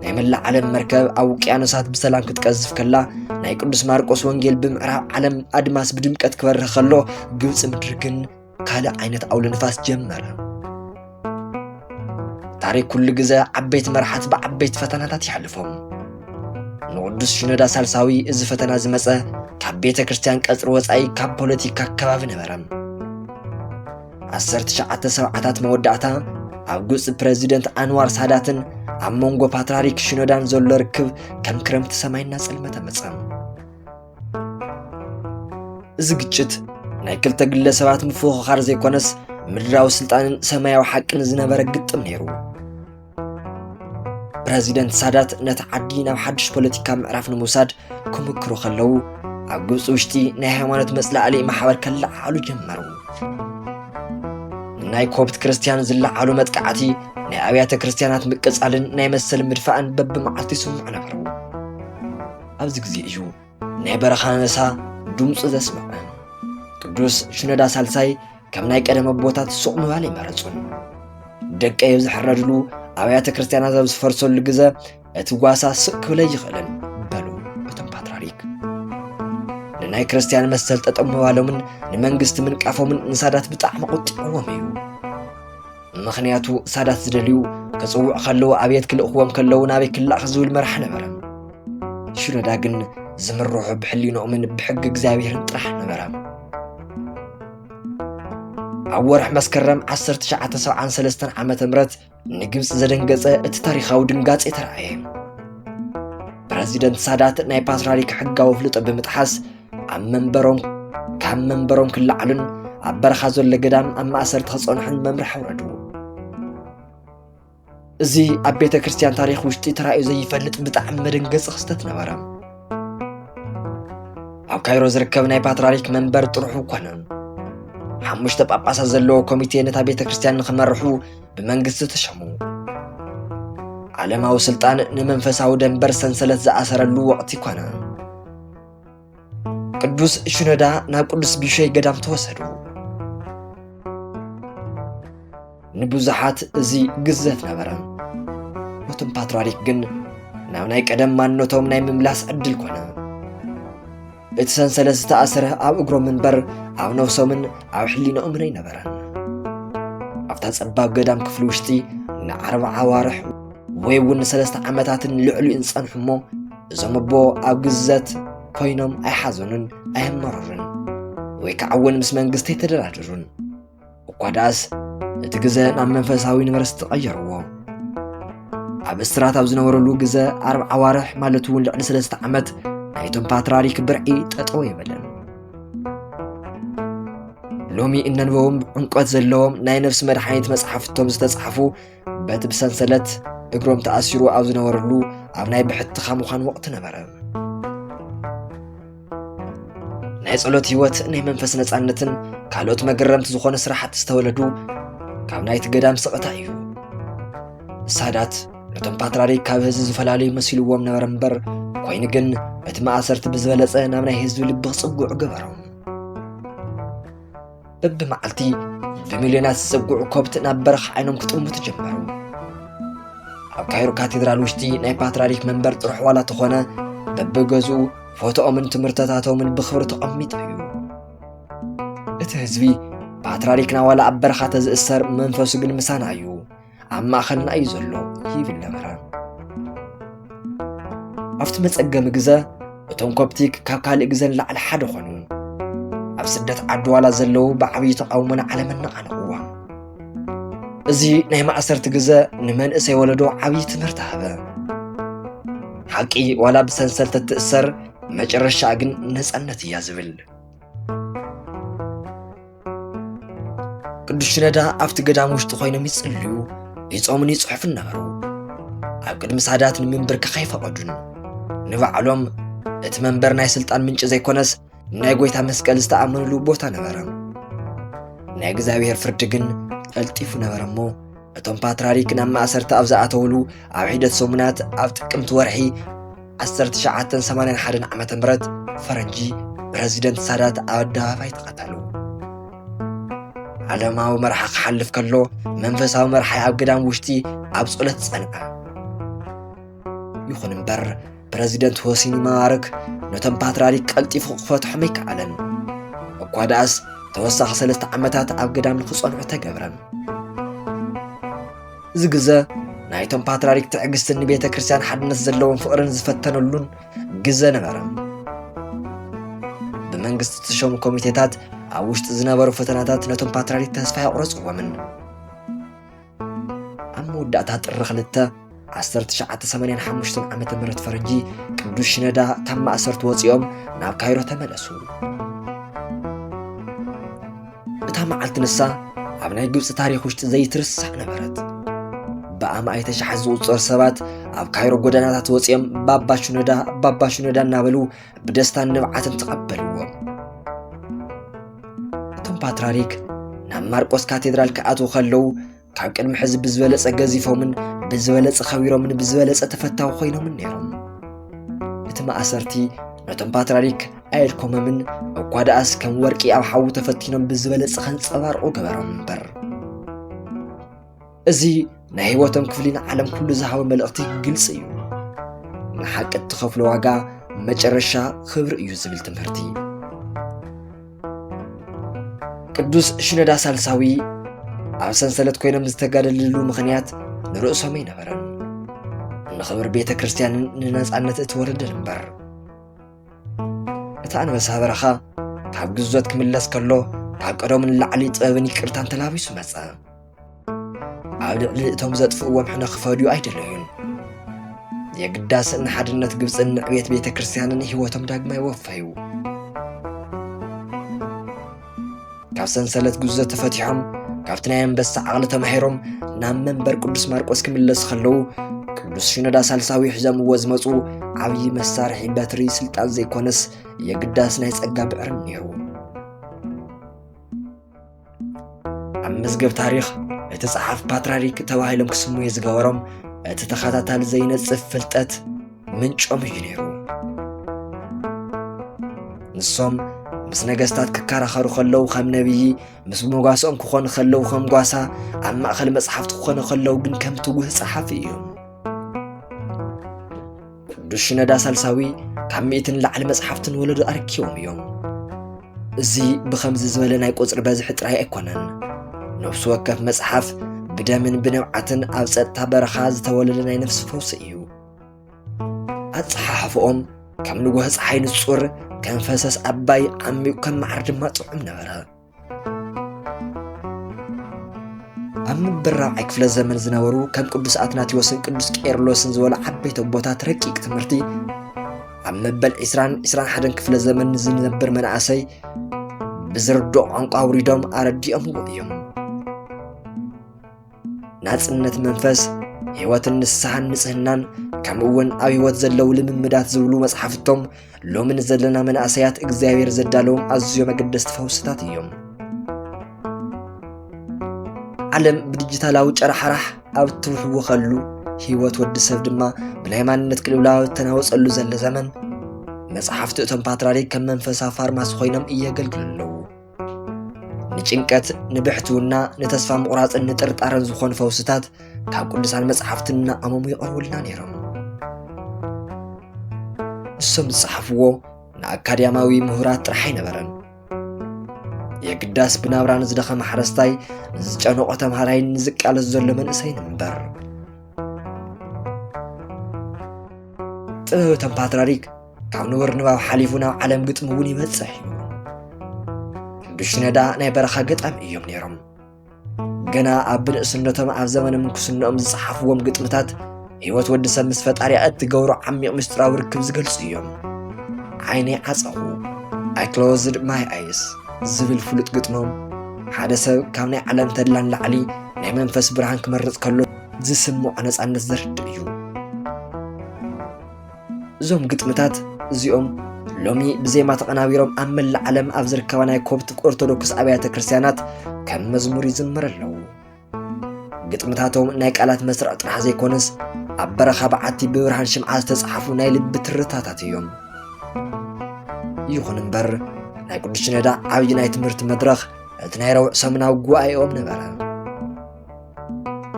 ናይ መላእ ዓለም መርከብ ኣብ ውቅያኖሳት ብሰላም ክትቀዝፍ ከላ ናይ ቅዱስ ማርቆስ ወንጌል ብምዕራብ ዓለም ኣድማስ ብድምቀት ክበርህ ከሎ ግብፂ ምድሪ ግን ካልእ ዓይነት ኣውለ ንፋስ ጀመረ ታሪክ ኩሉ ግዜ ዓበይቲ መራሕቲ ብዓበይቲ ፈተናታት ይሓልፎም ንቅዱስ ሽነዳ ሳልሳዊ እዚ ፈተና ዝመፀ ካብ ቤተ ክርስቲያን ቀፅሪ ወፃኢ ካብ ፖለቲካ ከባቢ ነበረ 1970ታት መወዳእታ ኣብ ግብፂ ፕረዚደንት ኣንዋር ሳዳትን ኣብ መንጎ ፓትርያርክ ሽኖዳን ዘሎ ርክብ ከም ክረምቲ ሰማይና ፅልመተ መፀ እዚ ግጭት ናይ ክልተ ግለሰባት ምፍኽኻር ዘይኮነስ ምድራዊ ስልጣንን ሰማያዊ ሓቅን ዝነበረ ግጥም ነይሩ ፕረዚደንት ሳዳት ነቲ ዓዲ ናብ ሓድሽ ፖለቲካ ምዕራፍ ንምውሳድ ክምክሩ ከለዉ ኣብ ግብፂ ውሽጢ ናይ ሃይማኖት መፅላዕሊ ማሕበር ከለዓሉ ጀመሩ ናይ ኮብት ክርስቲያን ዝለዓሉ መጥቃዕቲ ናይ ኣብያተ ክርስቲያናት ምቅፃልን ናይ መሰል ምድፋእን በብመዓልቲ ይስምዑ ነበሩ ኣብዚ ግዜ እዩ ናይ በረኻ ነሳ ድምፁ ዘስምዐ ቅዱስ ሽነዳ ሳልሳይ ከም ናይ ቀደም ኣቦታት ሱቕ ምባል ይመረፁን ደቀይ ዝሕረድሉ ኣብያተ ክርስቲያናት ኣብ ዝፈርሰሉ ግዜ እቲ ጓሳ ስቕ ክብለ ይኽእልን በሉ እቶም ፓትርያርክ ንናይ ክርስቲያን መሰል ጠጠው ምባሎምን ንመንግስቲ ምንቃፎምን ንሳዳት ብጣዕሚ ቁጢዕዎም እዩ ምኽንያቱ ሳዳት ዝደልዩ ክፅውዕ ከለዉ ኣብየት ክልእኽዎም ከለዉ ናበይ ክላእኽ ዝብል መራሒ ነበረ ሽነዳ ግን ዝምርሑ ብሕሊንኦምን ብሕጊ እግዚኣብሔርን ጥራሕ ነበረ ኣብ ወርሒ መስከረም 1973 ዓመተ ምህረት ንግብፂ ዘደንገፀ እቲ ታሪኻዊ ድንጋፄ ተረኣየ ፕረዚደንት ሳዳት ናይ ፓትርያርክ ሕጋዊ ፍልጦ ብምጥሓስ ኣብ መንበሮም ካብ መንበሮም ክላዕሉን ኣብ በረኻ ዘሎ ገዳም ኣብ ማእሰርቲ ክጸንሑን መምርሒ ኣውረዱ። እዚ ኣብ ቤተ ክርስቲያን ታሪኽ ውሽጢ ተራእዩ ዘይፈልጥ ብጣዕሚ መደንገፂ ክስተት ነበረ። ኣብ ካይሮ ዝርከብ ናይ ፓትርያርክ መንበር ጥርሑ ኮነ። 5 ጳጳሳት ዘለዎ ኮሚቴ ነታ ቤተ ክርስቲያን ንኽመርሑ ብመንግስቲ ተሸሙ። ዓለማዊ ስልጣን ንመንፈሳዊ ደንበር ሰንሰለት ዝኣሰረሉ ወቕቲ ኮነ። ቅዱስ ሽኖዳ ናብ ቅዱስ ቢሾይ ገዳም ተወሰዱ። ንብዙሓት እዚ ግዘት ነበረ። ነቶም ፓትርያርክ ግን ናብ ናይ ቀደም ማንነቶም ናይ ምምላስ ዕድል ኮነ። እቲ ሰንሰለት ዝተኣሰረ ኣብ እግሮም እምበር ኣብ ነፍሶምን ኣብ ሕሊንኦምን ኣይነበረን። ኣብታ ጸባብ ገዳም ክፍሊ ውሽጢ ን40 ኣዋርሕ ወይ እውን 3 ዓመታትን ልዕሊኡን ጸንሑ እሞ እዞም ኣቦ ኣብ ግዘት ኮይኖም ኣይሓዘኑን ኣይመረሩን ወይ ከዓ እውን ምስ መንግስቲ ኣይተደራደሩን። እኳ ደኣስ እቲ ግዜ ናብ መንፈሳዊ ዩኒቨርስቲ ቀየርዎ። ኣብ እስራት ኣብ ዝነበረሉ ግዜ 40 ኣዋርሕ ማለት እውን ልዕሊ 3 ዓመት ናይቶም ፓትርያርክ ብርዒ ጠጠው ይበለን። ሎሚ እነንበቦም ዕንቆት ዘለዎም ናይ ነፍሲ መድሓኒት መጽሓፍቶም ዝተጻሕፉ በቲ ብሰንሰለት እግሮም ተኣሲሩ ኣብ ዝነበረሉ ኣብ ናይ ብሕትኻ ምዃን ወቕቲ ነበረ። ናይ ጸሎት ህይወት ናይ መንፈስ ነጻነትን ካልኦት መገረምቲ ዝኾነ ስራሓት ዝተወለዱ ካብ ናይቲ ገዳም ስቕታ እዩ። ሳዳት ነቶም ፓትርያርክ ካብ ህዝቢ ዝፈላለዩ መሲልዎም ነበረ እምበር ኮይኑ ግን እቲ ማእሰርቲ ብዝበለጸ ናብ ናይ ህዝቢ ልቢ ክጽጉዑ ገበሮም። በብመዓልቲ ብሚልዮናት ዝጽጉዑ ከብቲ ናብ በረኻ ዓይኖም ክጥምቱ ጀመሩ። ኣብ ካይሮ ካቴድራል ውሽጢ ናይ ፓትርያርክ መንበር ጥርሑ ዋላ ተኾነ በብገዝኡ ፎቶኦምን ትምህርትታቶምን ብኽብሪ ተቐሚጡ እዩ። እቲ ህዝቢ ፓትርያርክና ዋላ ኣብ በረኻ ተዝእሰር መንፈሱ ግን ምሳና እዩ፣ ኣብ ማእኸልና እዩ ዘሎ ይብል ነበረ። ኣብቲ መጸገሚ ግዜ እቶም ኮፕቲክ ካብ ካልእ ግዜ ንላዕሊ ሓደ ኾኑ። ኣብ ስደት ዓዲ ዋላ ዘለዉ ብዓብዪ ተቃውሞን ዓለምን ነቓነቕዋ። እዚ ናይ ማእሰርቲ ግዜ ንመንእሰይ ወለዶ ዓብዪ ትምህርቲ ሃበ። ሓቂ ዋላ ብሰንሰለት እትእሰር መጨረሻ ግን ነጻነት እያ ዝብል። ቅዱስ ሽኖዳ ኣብቲ ገዳም ውሽጢ ኮይኖም ይጽልዩ ይጾሙን ይጽሕፉን ነበሩ። ኣብ ቅድሚ ሳዳት ንምንብርካኽ ኣይፈቐዱን። ንባዕሎም እቲ መንበር ናይ ስልጣን ምንጭ ዘይኮነስ ናይ ጎይታ መስቀል ዝተኣመንሉ ቦታ ነበረ። ናይ እግዚኣብሔር ፍርዲ ግን ቀልጢፉ ነበረ እሞ እቶም ፓትርያርክ ናብ ማእሰርቲ ኣብ ዝኣተውሉ ኣብ ሒደት ሰሙናት ኣብ ጥቅምቲ ወርሒ 1981 ዓመተ ምህረት ፈረንጂ ፕረዚደንት ሳዳት ኣብ ኣደባባይ ተቐተሉ። ዓለማዊ መርሓ ክሓልፍ ከሎ መንፈሳዊ መርሓይ ኣብ ገዳም ውሽጢ ኣብ ጸሎት ጸንዐ። ይኹን እምበር ፕረዚደንት ሆስኒ ሙባረክ ነቶም ፓትርያርክ ቀልጢፉ ክፈትሖም ኣይከኣለን። እኳ ደኣስ ተወሳኺ 3 ዓመታት ኣብ ገዳም ንኽጸንዑ ተገብረ። እዚ ግዜ ናይቶም ፓትርያርክ ትዕግስትን ንቤተ ክርስቲያን ሓድነት ዘለዎም ፍቕርን ዝፈተነሉን ግዜ ነበረ። ብመንግስቲ ዝተሾሙ ኮሚቴታት ኣብ ውሽጢ ዝነበሩ ፈተናታት ነቶም ፓትርያርክ ተስፋ የቑረፅዎምን። ኣብ መወዳእታ ጥሪ 2 1985 ዓመተ ምህረት ፈረንጂ ቅዱስ ሽኖዳ ካብ ማእሰርቲ ወፂኦም ናብ ካይሮ ተመለሱ። እታ መዓልቲ ንሳ ኣብ ናይ ግብፂ ታሪክ ውሽጢ ዘይትርሳዕ ነበረት። ብኣማእተ ሸሓት ዝቑፀሩ ሰባት ኣብ ካይሮ ጎደናታት ወፂኦም ባባ ሽኖዳ እናበሉ ብደስታን ንብዓትን ተቐበልዎም። እቶም ፓትርያርክ ናብ ማርቆስ ካቴድራል ክኣትዉ ከለዉ ካብ ቅድሚ ሕዚ ብዝበለጸ ገዚፎምን ብዝበለጸ ኸቢሮምን ብዝበለጸ ተፈታዊ ኮይኖምን ነይሮም። እቲ ማእሰርቲ ነቶም ፓትርያርክ ኣየድኮሞምን እኳ ደኣስ ከም ወርቂ ኣብ ሓዊ ተፈቲኖም ብዝበለጸ ከንጸባርቑ ገበሮም እምበር እዚ ናይ ህይወቶም ክፍሊ ንዓለም ኩሉ ዝሃበ መልእኽቲ ግልጽ እዩ። ንሓቂ እትኸፍሎ ዋጋ መጨረሻ ክብሪ እዩ ዝብል ትምህርቲ። ቅዱስ ሽኖዳ ሳልሳዊ ኣብ ሰንሰለት ኮይኖም ዝተጋደልሉ ምኽንያት ንርእሶም ኣይነበረን። ንኽብሪ ቤተ ክርስቲያንን ንነጻነት እትወርድን እምበር እታ ኣንበሳ በረኻ ካብ ግዞት ክምለስ ከሎ ካብ ቀደም ንላዕሊ ጥበብን ይቅርታን ተላቢሱ መጸ። ኣብ ልዕሊ እቶም ዘጥፍእዎም ሕነ ክፈድዩ ኣይደለዩን። የግዳስ ንሓድነት ግብፅን ንዕቤት ቤተ ክርስቲያንን ህይወቶም ዳግማ ይወፈዩ። ካብ ሰንሰለት ጉዞ ተፈቲሖም ካብቲ ናይ ኣንበሳ ዓቕሊ ተማሂሮም ናብ መንበር ቅዱስ ማርቆስ ክምለሱ ከለዉ ቅዱስ ሽኖዳ ሳልሳዊ ሒዞምዎ ዝመፁ ዓብዪ መሳርሒ በትሪ ስልጣን ዘይኮነስ የግዳስ ናይ ጸጋ ብዕርን ነይሩ። ኣብ መዝገብ ታሪኽ እቲ ጸሓፍ ፓትርያርክ ተባሂሎም ክስምዩ ዝገበሮም እቲ ተኸታታሊ ዘይነጽፍ ፍልጠት ምንጮም እዩ ነይሩ። ንሶም ምስ ነገስታት ክከራኸሩ ከለዉ ከም ነቢይ ምስ ሞጓሶኦም ክኾኑ ከለዉ ከም ጓሳ ኣብ ማእኸል መጽሓፍቲ ክኾኑ ከለዉ ግን ከም ትጉህ ጸሓፊ እዮም። ቅዱስ ሽኖዳ ሳልሳዊ ካብ 100 ንላዕሊ መጽሓፍትን ወለዶ ኣርኪቦም እዮም። እዚ ብኸምዚ ዝበለ ናይ ቁፅሪ በዝሒ ጥራይ ኣይኮነን። ነፍሲ ወከፍ መጽሓፍ ብደምን ብንብዓትን ኣብ ጸጥታ በረኻ ዝተወለደ ናይ ነፍሲ ፈውሲ እዩ። ኣጸሓሕፎኦም ከም ንጉህ ፀሓይ ንጹር ከም ፈሰስ ኣባይ ዓሚቑ ከም ማዓር ድማ ጥዑም ነበረ። ኣብ ምብራብዓይ ክፍለ ዘመን ዝነበሩ ከም ቅዱስ ኣትናቴዎስን ቅዱስ ቄርሎስን ዝበሉ ዓበይቲ ኣቦታት ረቂቕ ትምህርቲ ኣብ መበል 20-21 ክፍለ ዘመን ዝነብር መናእሰይ ብዝርድኦ ቋንቋ ኣውሪዶም ኣረዲኦምዎ እዮም። ናጽነት መንፈስ ሕይወትን ንስሓን ንጽህናን ከምኡውን ኣብ ሕይወት ዘለዉ ልምምዳት ዝብሉ መጽሓፍቶም ሎምን ዘለና መናእሰያት እግዚኣብሔር ዘዳለዎም ኣዝዮም ኣገደስቲ ፈውስታት እዮም። ዓለም ብዲጂታላዊ ጨራሕራሕ ኣብ ትውሕዎ ኸሉ ሕይወት ወዲ ሰብ ድማ ብናይ ማንነት ቅልውላዊ ተናወፀሉ ዘለ ዘመን መጽሓፍቲ እቶም ፓትርያርክ ከም መንፈሳዊ ፋርማሲ ኮይኖም እየገልግሉ ኣለዉ። ንጭንቀት ንብሕትውና ንተስፋ ምቑራፅን ንጥርጣረን ዝኾኑ ፈውስታት ካብ ቅዱሳን መጽሓፍትን እናቐመሙ ይቐርቡልና ነይሮም። እሶም ዝጸሓፍዎ ንኣካድያማዊ ምሁራት ጥራሕ ኣይነበረን። የግዳስ ብናብራ ንዝደኸመ ሓረስታይ ንዝጨነቆ ተምሃራይ ንዝቃለስ ዘሎ መንእሰይን እምበር ጥበብ እቶም ፓትርያርክ ካብ ንቡር ንባብ ሓሊፉ ናብ ዓለም ግጥሚ እውን ይበጽሕ እዩ። ቅዱስ ሽኖዳ ናይ በረኻ ገጣሚ እዮም ነይሮም። ገና ኣብ ብንእስነቶም ኣብ ዘመነ ምንኩስንኦም ዝጸሓፍዎም ግጥምታት ሕይወት ወዲ ሰብ ምስ ፈጣሪ እትገብሮ ዓሚቕ ምስጢራዊ ርክብ ዝገልጹ እዮም። ዓይነይ ዓጸኹ I closed my eyes ዝብል ፍሉጥ ግጥሞም ሓደ ሰብ ካብ ናይ ዓለም ተድላን ላዕሊ ናይ መንፈስ ብርሃን ክመርጽ ከሎ ዝስምዖ ነጻነት ዘርድእ እዩ። እዞም ግጥምታት እዚኦም ሎሚ ብዜማ ተቐናቢሮም ኣብ መላእ ዓለም ኣብ ዝርከባ ናይ ኮፕት ኦርቶዶክስ ኣብያተ ክርስቲያናት ከም መዝሙር ይዝመር ኣለዉ። ግጥምታቶም ናይ ቃላት መስርዕ ጥራሕ ዘይኮነስ ኣብ በረኻ በዓቲ ብብርሃን ሽምዓ ዝተጻሕፉ ናይ ልቢ ትርታታት እዮም። ይኹን እምበር ናይ ቅዱስ ሽኖዳ ዓብዪ ናይ ትምህርቲ መድረኽ እቲ ናይ ረቡዕ ሰሙናዊ ጉባኤኦም ነበረ።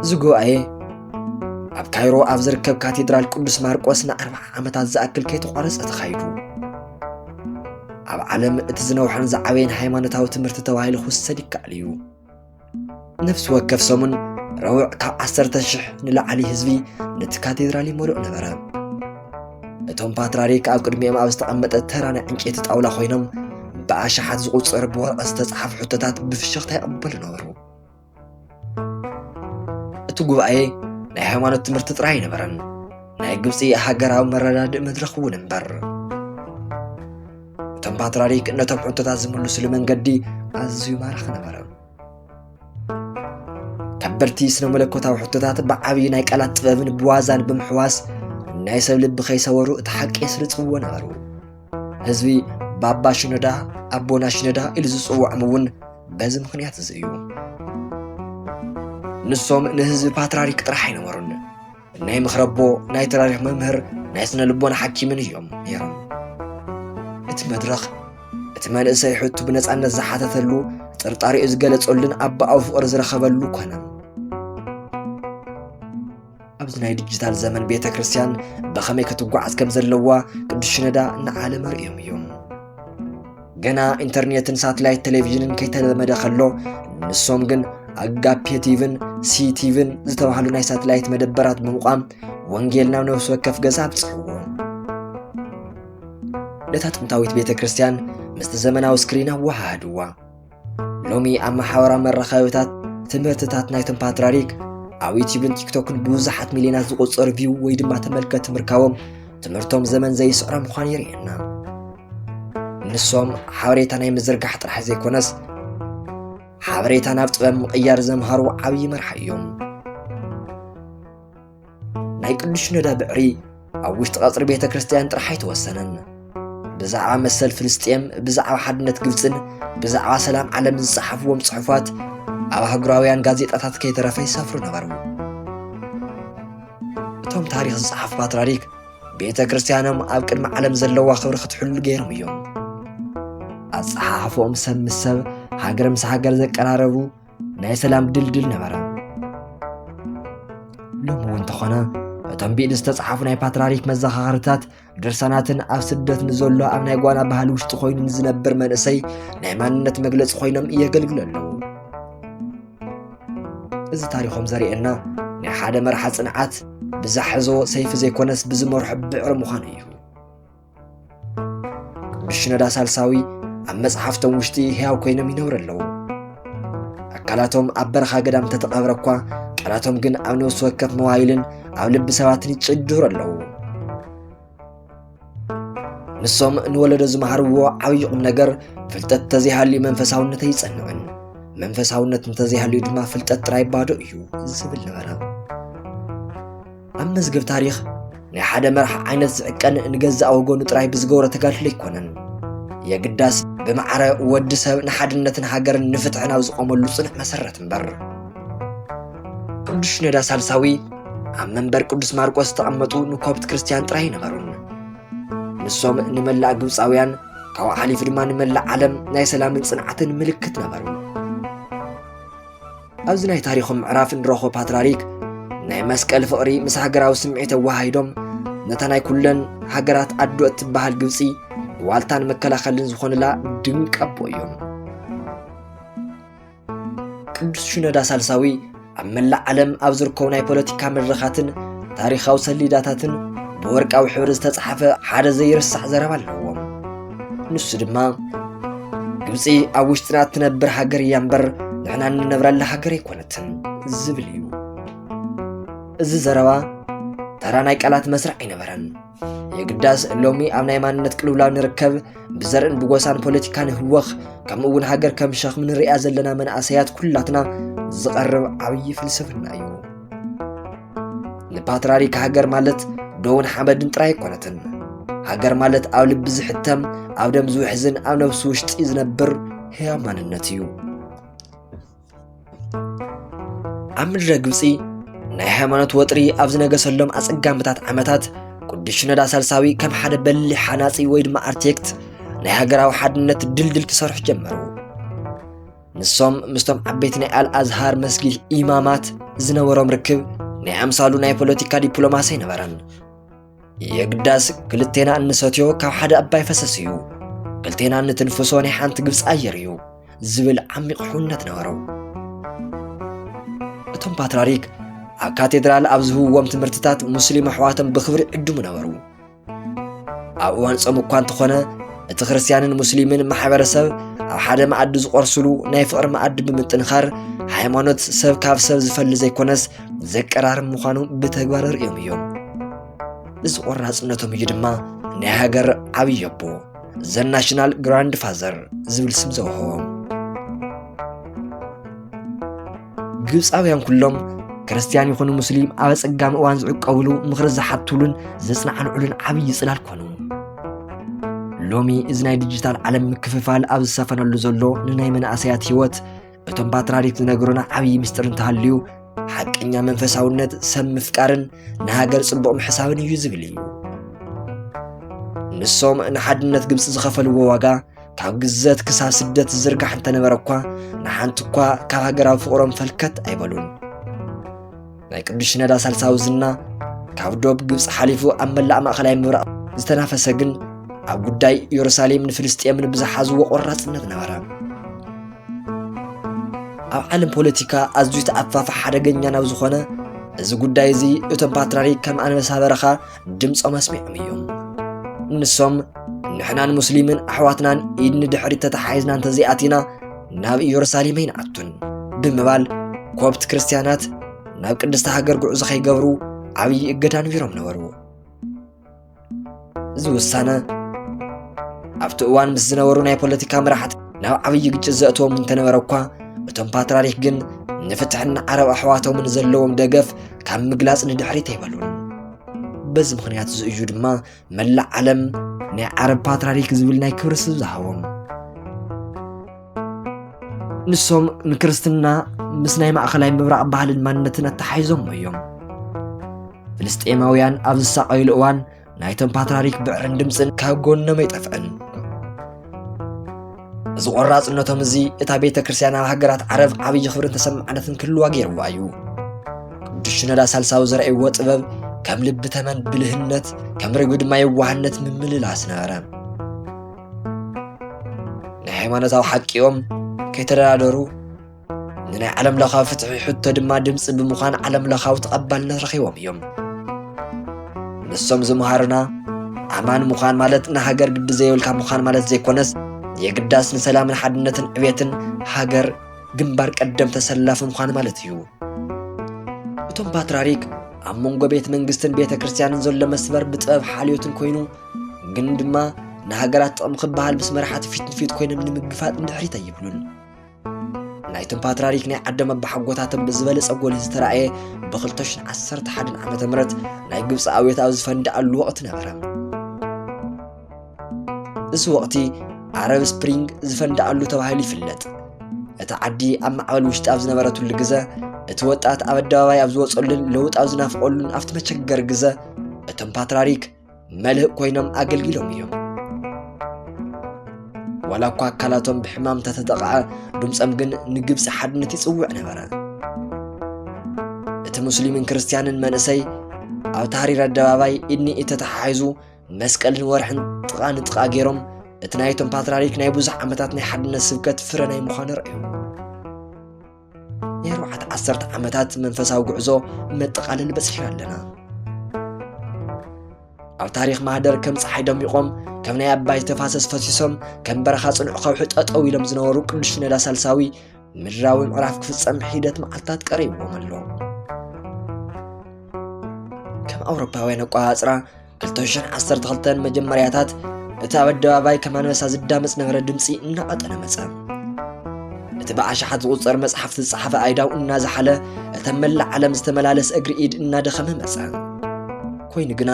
እዚ ጉባኤ ኣብ ካይሮ ኣብ ዝርከብ ካቴድራል ቅዱስ ማርቆስ ን40 ዓመታት ዝኣክል ከይተቋረፀ ተኻይዱ። ኣብ ዓለም እቲ ዝነውሐን ዝዓበየን ሃይማኖታዊ ትምህርቲ ተባሂሉ ክውሰድ ይከኣል እዩ። ነፍሲ ወከፍ ሰሙን ረቡዕ ካብ 10,000 ንላዕሊ ህዝቢ ነቲ ካቴድራል ይመልኦ ነበረ። እቶም ፓትርያርክ ኣብ ቅድሚኦም ኣብ ዝተቐመጠ ተራ ናይ ዕንጨይቲ ጣውላ ኮይኖም ብኣሽሓት ዝቑፅር ብወረቐት ዝተጻሕፉ ሕቶታት ብፍሽኽታ ይቕበሉ ነበሩ። እቲ ጉባኤ ናይ ሃይማኖት ትምህርቲ ጥራይ ነበረን፣ ናይ ግብፂ ሃገራዊ መረዳድእ መድረኽ እውን እምበር። እቶም ፓትርያርክ ነቶም ሕቶታት ዝምልሱሉ መንገዲ ኣዝዩ ማራኺ ነበረ። ከበድቲ ስነ መለኮታዊ ሕቶታት ብዓብዪ ናይ ቃላት ጥበብን ብዋዛን ብምሕዋስ ናይ ሰብ ልቢ ከይሰወሩ እቲ ሓቂ የስርጽዎ ነበሩ። ህዝቢ ባባ ሽኖዳ ኣቦና ሽኖዳ ኢሉ ዝጽውዖም እውን በዚ ምኽንያት እዚ እዩ። ንሶም ንህዝቢ ፓትርያርክ ጥራሕ ኣይነበሩን፣ ናይ ምኽረቦ ናይ ታሪኽ መምህር ናይ ስነ ልቦና ሓኪምን እዮም ነይሮም። እቲ መድረኽ እቲ መንእሰይ ሕቱ ብነጻነት ዝሓተተሉ ጥርጣሪኡ ዝገለጸሉን ኣባኣዊ ፍቕሪ ዝረኸበሉ ኮነ። ኣብዚ ናይ ዲጂታል ዘመን ቤተ ክርስቲያን ብኸመይ ክትጓዓዝ ከም ዘለዋ ቅዱስ ሽኖዳ ንዓለም ኣርእዮም እዮም። ገና ኢንተርኔትን ሳተላይት ቴሌቪዥንን ከይተለመደ ከሎ ንሶም ግን ኣጋፔ ቲቪን ሲቲቪን ዝተባህሉ ናይ ሳተላይት መደበራት ብምቋም ወንጌል ናብ ነፍሲ ወከፍ ገዛ ኣብፅሕዎ። ነታ ጥንታዊት ቤተ ክርስቲያን ምስቲ ዘመናዊ ስክሪን ኣወሃሃድዋ። ሎሚ ኣብ ማሕበራዊ መራኸቢታት ትምህርትታት ናይቶም ፓትርያርክ ኣብ ዩቲዩብን ቲክቶክን ብብዙሓት ሚልዮናት ዝቑፀሩ ቪው ወይ ድማ ተመልከቲ ምርካቦም ትምህርቶም ዘመን ዘይስዕሮ ምዃኑ የርእየና። ንሶም ሓበሬታ ናይ ምዝርጋሕ ጥራሕ ዘይኮነስ ሓበሬታ ናብ ጥበብ ምቕያር ዘምሃሩ ዓብይ መርሓ እዮም ናይ ቅዱስ ሽኖዳ ብዕሪ ኣብ ውሽጢ ቀጽሪ ቤተ ክርስቲያን ጥራሕ ኣይተወሰነን ብዛዕባ መሰል ፍልስጤም ብዛዕባ ሓድነት ግብፅን ብዛዕባ ሰላም ዓለም ዝጸሓፍዎም ጽሑፋት ኣብ ሃገራውያን ጋዜጣታት ከይተረፈ ይሰፍሩ ነበሩ እቶም ታሪኽ ዝጸሓፍ ፓትርያርክ ቤተ ክርስቲያኖም ኣብ ቅድሚ ዓለም ዘለዋ ክብሪ ክትሕሉ ገይሮም እዮም ኣጸሓሕፎም ሰብ ምስ ሰብ ሃገር ምስ ሃገር ዘቀራረቡ ናይ ሰላም ድልድል ነበረ ሎሚ እውን ተኾነ እቶም ብኢድ ዝተጻሕፉ ናይ ፓትርያርክ መዘኻኸርታት ድርሳናትን ኣብ ስደት ንዘሎ ኣብ ናይ ጓና ባህሊ ውሽጢ ኮይኑ ንዝነብር መንእሰይ ናይ ማንነት መግለፂ ኮይኖም እየገልግሉ ኣለዉ እዚ ታሪኾም ዘርእየና ናይ ሓደ መርሓ ጽንዓት ብዛሕዞ ሰይፊ ዘይኮነስ ብዝመርሑ ብዕሪ ምዃኑ እዩ ቅዱስ ሽኖዳ ሳልሳዊ ኣብ መጽሓፍቶም ውሽጢ ሕያው ኮይኖም ይነብሩ ኣለዉ ኣካላቶም ኣብ በረኻ ገዳም ተተቐብረ እኳ ቃላቶም ግን ኣብ ነፍሲ ወከፍ መዋይልን ኣብ ልቢ ሰባትን ይጭድሩ ኣለዉ ንሶም ንወለዶ ዝመሃርዎ ዓብይ ቁም ነገር ፍልጠት ተዘይሃልዩ መንፈሳውነት ኣይጸንዕን መንፈሳውነት እንተዘይሃልዩ ድማ ፍልጠት ጥራይ ባዶ እዩ ዝብል ነበረ ኣብ መዝገብ ታሪኽ ናይ ሓደ መርሓ ዓይነት ዝዕቀን ንገዛእ ወገኑ ጥራይ ብዝገብሮ ተጋድሎ ኣይኮነን የግዳስ ብማዕረ ወዲ ሰብ ንሓድነትን ሃገርን ንፍትሕን ኣብ ዝቆመሉ ጽኑዕ መሰረት እምበር ቅዱስ ሽኖዳ ሳልሳዊ ኣብ መንበር ቅዱስ ማርቆስ ተቐመጡ ንኮብት ክርስቲያን ጥራይ ነበሩን ንሶም ንመላእ ግብፃውያን ካብኡ ሓሊፉ ድማ ንመላእ ዓለም ናይ ሰላምን ጽንዓትን ምልክት ነበሩ ኣብዚ ናይ ታሪኾም ምዕራፍ እንረኽቦ ፓትርያርክ ናይ መስቀል ፍቕሪ ምስ ሃገራዊ ስምዒት ኣዋሃሂዶም ነታ ናይ ኩለን ሃገራት ኣዶ እትበሃል ግብፂ ዋልታን መከላኸልን ዝኾኑላ ድንቅ ኣቦ እዮም ቅዱስ ሽኖዳ ሳልሳዊ ኣብ መላእ ዓለም ኣብ ዝርከቡ ናይ ፖለቲካ መድረኻትን ታሪኻዊ ሰሌዳታትን ብወርቃዊ ሕብሪ ዝተጻሕፈ ሓደ ዘይርሳዕ ዘረባ ኣለዎም ንሱ ድማ ግብፂ ኣብ ውሽጥና እትነብር ሃገር እያ እምበር ንሕና እንነብረላ ሃገር ኣይኮነትን ዝብል እዩ እዚ ዘረባ ተራ ናይ ቃላት መስርዕ ኣይነበረን የግዳስ ሎሚ ኣብ ናይ ማንነት ቅልውላው ንርከብ ብዘርእን ብጎሳን ፖለቲካን ህወኽ ከምኡ እውን ሃገር ከም ሸኽሚ ንሪኣ ዘለና መናእሰያት ኩላትና ዝቐርብ ዓብይ ፍልስፍና እዩ ንፓትርያርክ ሃገር ማለት ዶውን ሓመድን ጥራይ ኣይኮነትን ሃገር ማለት ኣብ ልቢ ዝሕተም ኣብ ደም ዝውሕዝን ኣብ ነብሲ ውሽጢ ዝነብር ሕያው ማንነት እዩ ኣብ ምድረ ግብፂ ናይ ሃይማኖት ወጥሪ ኣብ ዝነገሰሎም ኣጸጋምታት ዓመታት ቅዱስ ሽኖዳ ሳልሳዊ ከም ሓደ በሊሕ ሓናጺ ወይ ድማ ኣርቴክት ናይ ሃገራዊ ሓድነት ድልድል ክሰርሑ ጀመሩ ንሶም ምስቶም ዓበይቲ ናይ ኣልኣዝሃር መስጊድ ኢማማት ዝነበሮም ርክብ ናይ ኣምሳሉ ናይ ፖለቲካ ዲፕሎማሲ ነበረን የግዳስ ክልቴና እንሰትዮ ካብ ሓደ ኣባይ ፈሰስ እዩ ክልቴና እንትንፍሶ ናይ ሓንቲ ግብፂ ኣየር እዩ ዝብል ዓሚቕ ሕውነት ነበሩ እቶም ፓትርያርክ ኣብ ካቴድራል ኣብ ዝህብዎም ትምህርትታት ሙስሊም ኣሕዋቶም ብክብሪ ዕድሙ ነበሩ ኣብ እዋን ጾም እኳ እንተኾነ እቲ ክርስቲያንን ሙስሊምን ማሕበረሰብ ኣብ ሓደ መኣዲ ዝቆርስሉ ናይ ፍቕሪ መኣዲ ብምጥንኻር ሃይማኖት ሰብ ካብ ሰብ ዝፈሊ ዘይኮነስ ዘቀራርብ ምዃኑ ብተግባር ርዮም እዮም እዚ ቆራጽነቶም እዩ ድማ ናይ ሃገር ዓብይ ኣቦ ዘ ናሽናል ግራንድ ፋዘር ዝብል ስም ዘውህቦም ግብፃውያን ኩሎም ክርስቲያን ይኹኑ ሙስሊም ኣብ ጸጋም እዋን ዝዕቀብሉ ምኽሪ ዝሓትሉን ዘጽናዕንዑሉን ዓብይ ጽላል ኮኑ ሎሚ እዚ ናይ ዲጂታል ዓለም ምክፍፋል ኣብ ዝሰፈነሉ ዘሎ ንናይ መናእሰያት ህይወት እቶም ፓትርያርክ ዝነገሩና ዓብይ ምስጢር እንተሃልዩ ሓቀኛ መንፈሳውነት ሰብ ምፍቃርን ንሃገር ጽቡቕ ምሕሳብን እዩ ዝብል እዩ ንሶም ንሓድነት ግብፂ ዝኸፈልዎ ዋጋ ካብ ግዘት ክሳብ ስደት ዝርጋሕ እንተነበረ እኳ ንሓንቲ እኳ ካብ ሃገራዊ ፍቕሮም ፈልከት ኣይበሉን ናይ ቅዱስ ሽኖዳ ሳልሳዊ ዝና ካብ ዶብ ግብፂ ሓሊፉ ኣብ መላእ ማእኸላይ ምብራቕ ዝተናፈሰ ግን ኣብ ጉዳይ ኢየሩሳሌም ንፍልስጤምን ብዝሓዝዎ ቆራጽነት ነበረ ኣብ ዓለም ፖለቲካ ኣዝዩ ተኣፋፋሕ ሓደገኛ ናብ ዝኾነ እዚ ጉዳይ እዚ እቶም ፓትርያርክ ከም ኣንበሳ በረኻ ድምፆም ኣስሚዖም እዮም ንሶም ንሕናን ሙስሊምን ኣሕዋትናን ኢድ ንድሕሪት ተተሓሒዝና እንተዘይኣቲና ናብ ኢየሩሳሌም ኣይንኣቱን ብምባል ኮብት ክርስቲያናት ናብ ቅድስቲ ሃገር ጉዕዞ ከይገብሩ ዓብይ እገዳ ነቢሮም ነበሩ እዚ ውሳነ ኣብቲ እዋን ምስ ዝነበሩ ናይ ፖለቲካ መራሕቲ ናብ ዓብይ ግጭት ዘእትዎም እንተነበረ እኳ እቶም ፓትርያርክ ግን ንፍትሕና ዓረብ ኣሕዋቶምን ዘለዎም ደገፍ ካብ ምግላጽ ንድሕሪት ኣይበሉን በዚ ምኽንያት ዝእዩ ድማ መላእ ዓለም ናይ ዓረብ ፓትርያርክ ዝብል ናይ ክብሪ ስም ዝሃቦም ንሶም ንክርስትና ምስ ናይ ማእኸላይ ምብራቕ ባህልን ማንነትን ኣተሓሒዞም እዮም ፍልስጤማውያን ኣብ ዝሳቐይሉ እዋን ናይቶም ፓትርያርክ ብዕርን ድምፅን ካብ ጎኖም ኣይጠፍአን እዚ ቆራጽነቶም እዚ እታ ቤተ ክርስቲያን ኣብ ሃገራት ዓረብ ዓብዪ ክብርን ተሰማዕነትን ክህልዋ ገይርዋ እዩ ቅዱስ ሽኖዳ ሳልሳዊ ዘርአይዎ ጥበብ ከም ልቢ ተመን ብልህነት ከም ርግቢ ድማ የዋህነት ምምልላስ ነበረ ናይ ሃይማኖታዊ ሓቂኦም ከይተደራደሩ ንናይ ዓለም ለኻዊ ፍትሒ ሕቶ ድማ ድምፂ ብምዃን ዓለም ለኻዊ ተቐባልነት ረኺቦም እዮም ንሶም ዝምሃሩና ኣማን ምዃን ማለት ንሃገር ግዲ ዘይብልካ ምዃን ማለት ዘይኮነስ የግዳስ ንሰላምን ሓድነትን ዕብየትን ሃገር ግንባር ቀደም ተሰላፊ ምዃን ማለት እዩ እቶም ፓትርያርክ ኣብ መንጎ ቤተ መንግስትን ቤተ ክርስቲያንን ዘሎ መስመር ብጥበብ ሓልዮትን ኮይኑ ግን ድማ ንሃገራት ጥቕሚ ክበሃል ምስ መራሕቲ ፊት ንፊት ኮይኖም ንምግፋጥ እንድሕሪት ኣይብሉን ናይቶም ፓትርያርክ ናይ ዓዶም ኣባሓጎታቶም ብዝበለፀ ጎልህ ዝተረኣየ ብ2011 ዓመተ ምህረት ናይ ግብፂ ኣብዮት ኣብ ዝፈንድኣሉ ወቕቲ ነበረ እዚ ወቕቲ ዓረብ ስፕሪንግ ዝፈንድኣሉ ተባሂሉ ይፍለጥ እቲ ዓዲ ኣብ ማዕበል ውሽጢ ኣብ ዝነበረትሉ ግዜ እቲ ወጣት ኣብ ኣደባባይ ኣብ ዝወፀሉን ለውጥ ኣብ ዝናፍቐሉን ኣብቲ መቸገር ግዜ እቶም ፓትርያርክ መልህቕ ኮይኖም ኣገልጊሎም እዮም ዋላ እኳ ኣካላቶም ብሕማም ተተጠቕዐ ድምፆም ግን ንግብፂ ሓድነት ይፅውዕ ነበረ እቲ ሙስሊምን ክርስቲያንን መንእሰይ ኣብ ታሕሪር ኣደባባይ ኢድኒ ኢድ ተተሓሒዙ መስቀልን ወርሕን ጥቓ ንጥቓ ገይሮም እቲ ናይቶም ፓትርያርክ ናይ ብዙሕ ዓመታት ናይ ሓድነት ስብከት ፍረ ናይ ምዃኑ ርአዩ ናይ 10 ዓመታት መንፈሳዊ ጉዕዞ መጠቓለሊ በፂሕና ኣለና ኣብ ታሪክ ማህደር ከም ፀሓይ ደሚቖም ከም ናይ ኣባይ ተፋሰስ ፈሲሶም ከም በረኻ ጽኑዕ ከውሒ ጠጠው ኢሎም ዝነበሩ ቅዱስ ሽኖዳ ሳልሳዊ ምድራዊ ምዕራፍ ክፍጸም ሂደት መዓልታት ቀሪቦም ኣሎ ከም ኣውሮፓውያን ኣቆፃፅራ 2012 መጀመርያታት እቲ ኣብ ኣደባባይ ከም ኣንበሳ ዝዳመፅ ነበረ ድምፂ እናቐጠነ መፀ እቲ ብኣሽሓት ዝቁፀር መፅሓፍቲ ዝፀሓፈ ኣይዳው እናዝሓለ እተን መላእ ዓለም ዝተመላለስ እግሪ ኢድ እናደኸመ መፀ ኮይኑ ግና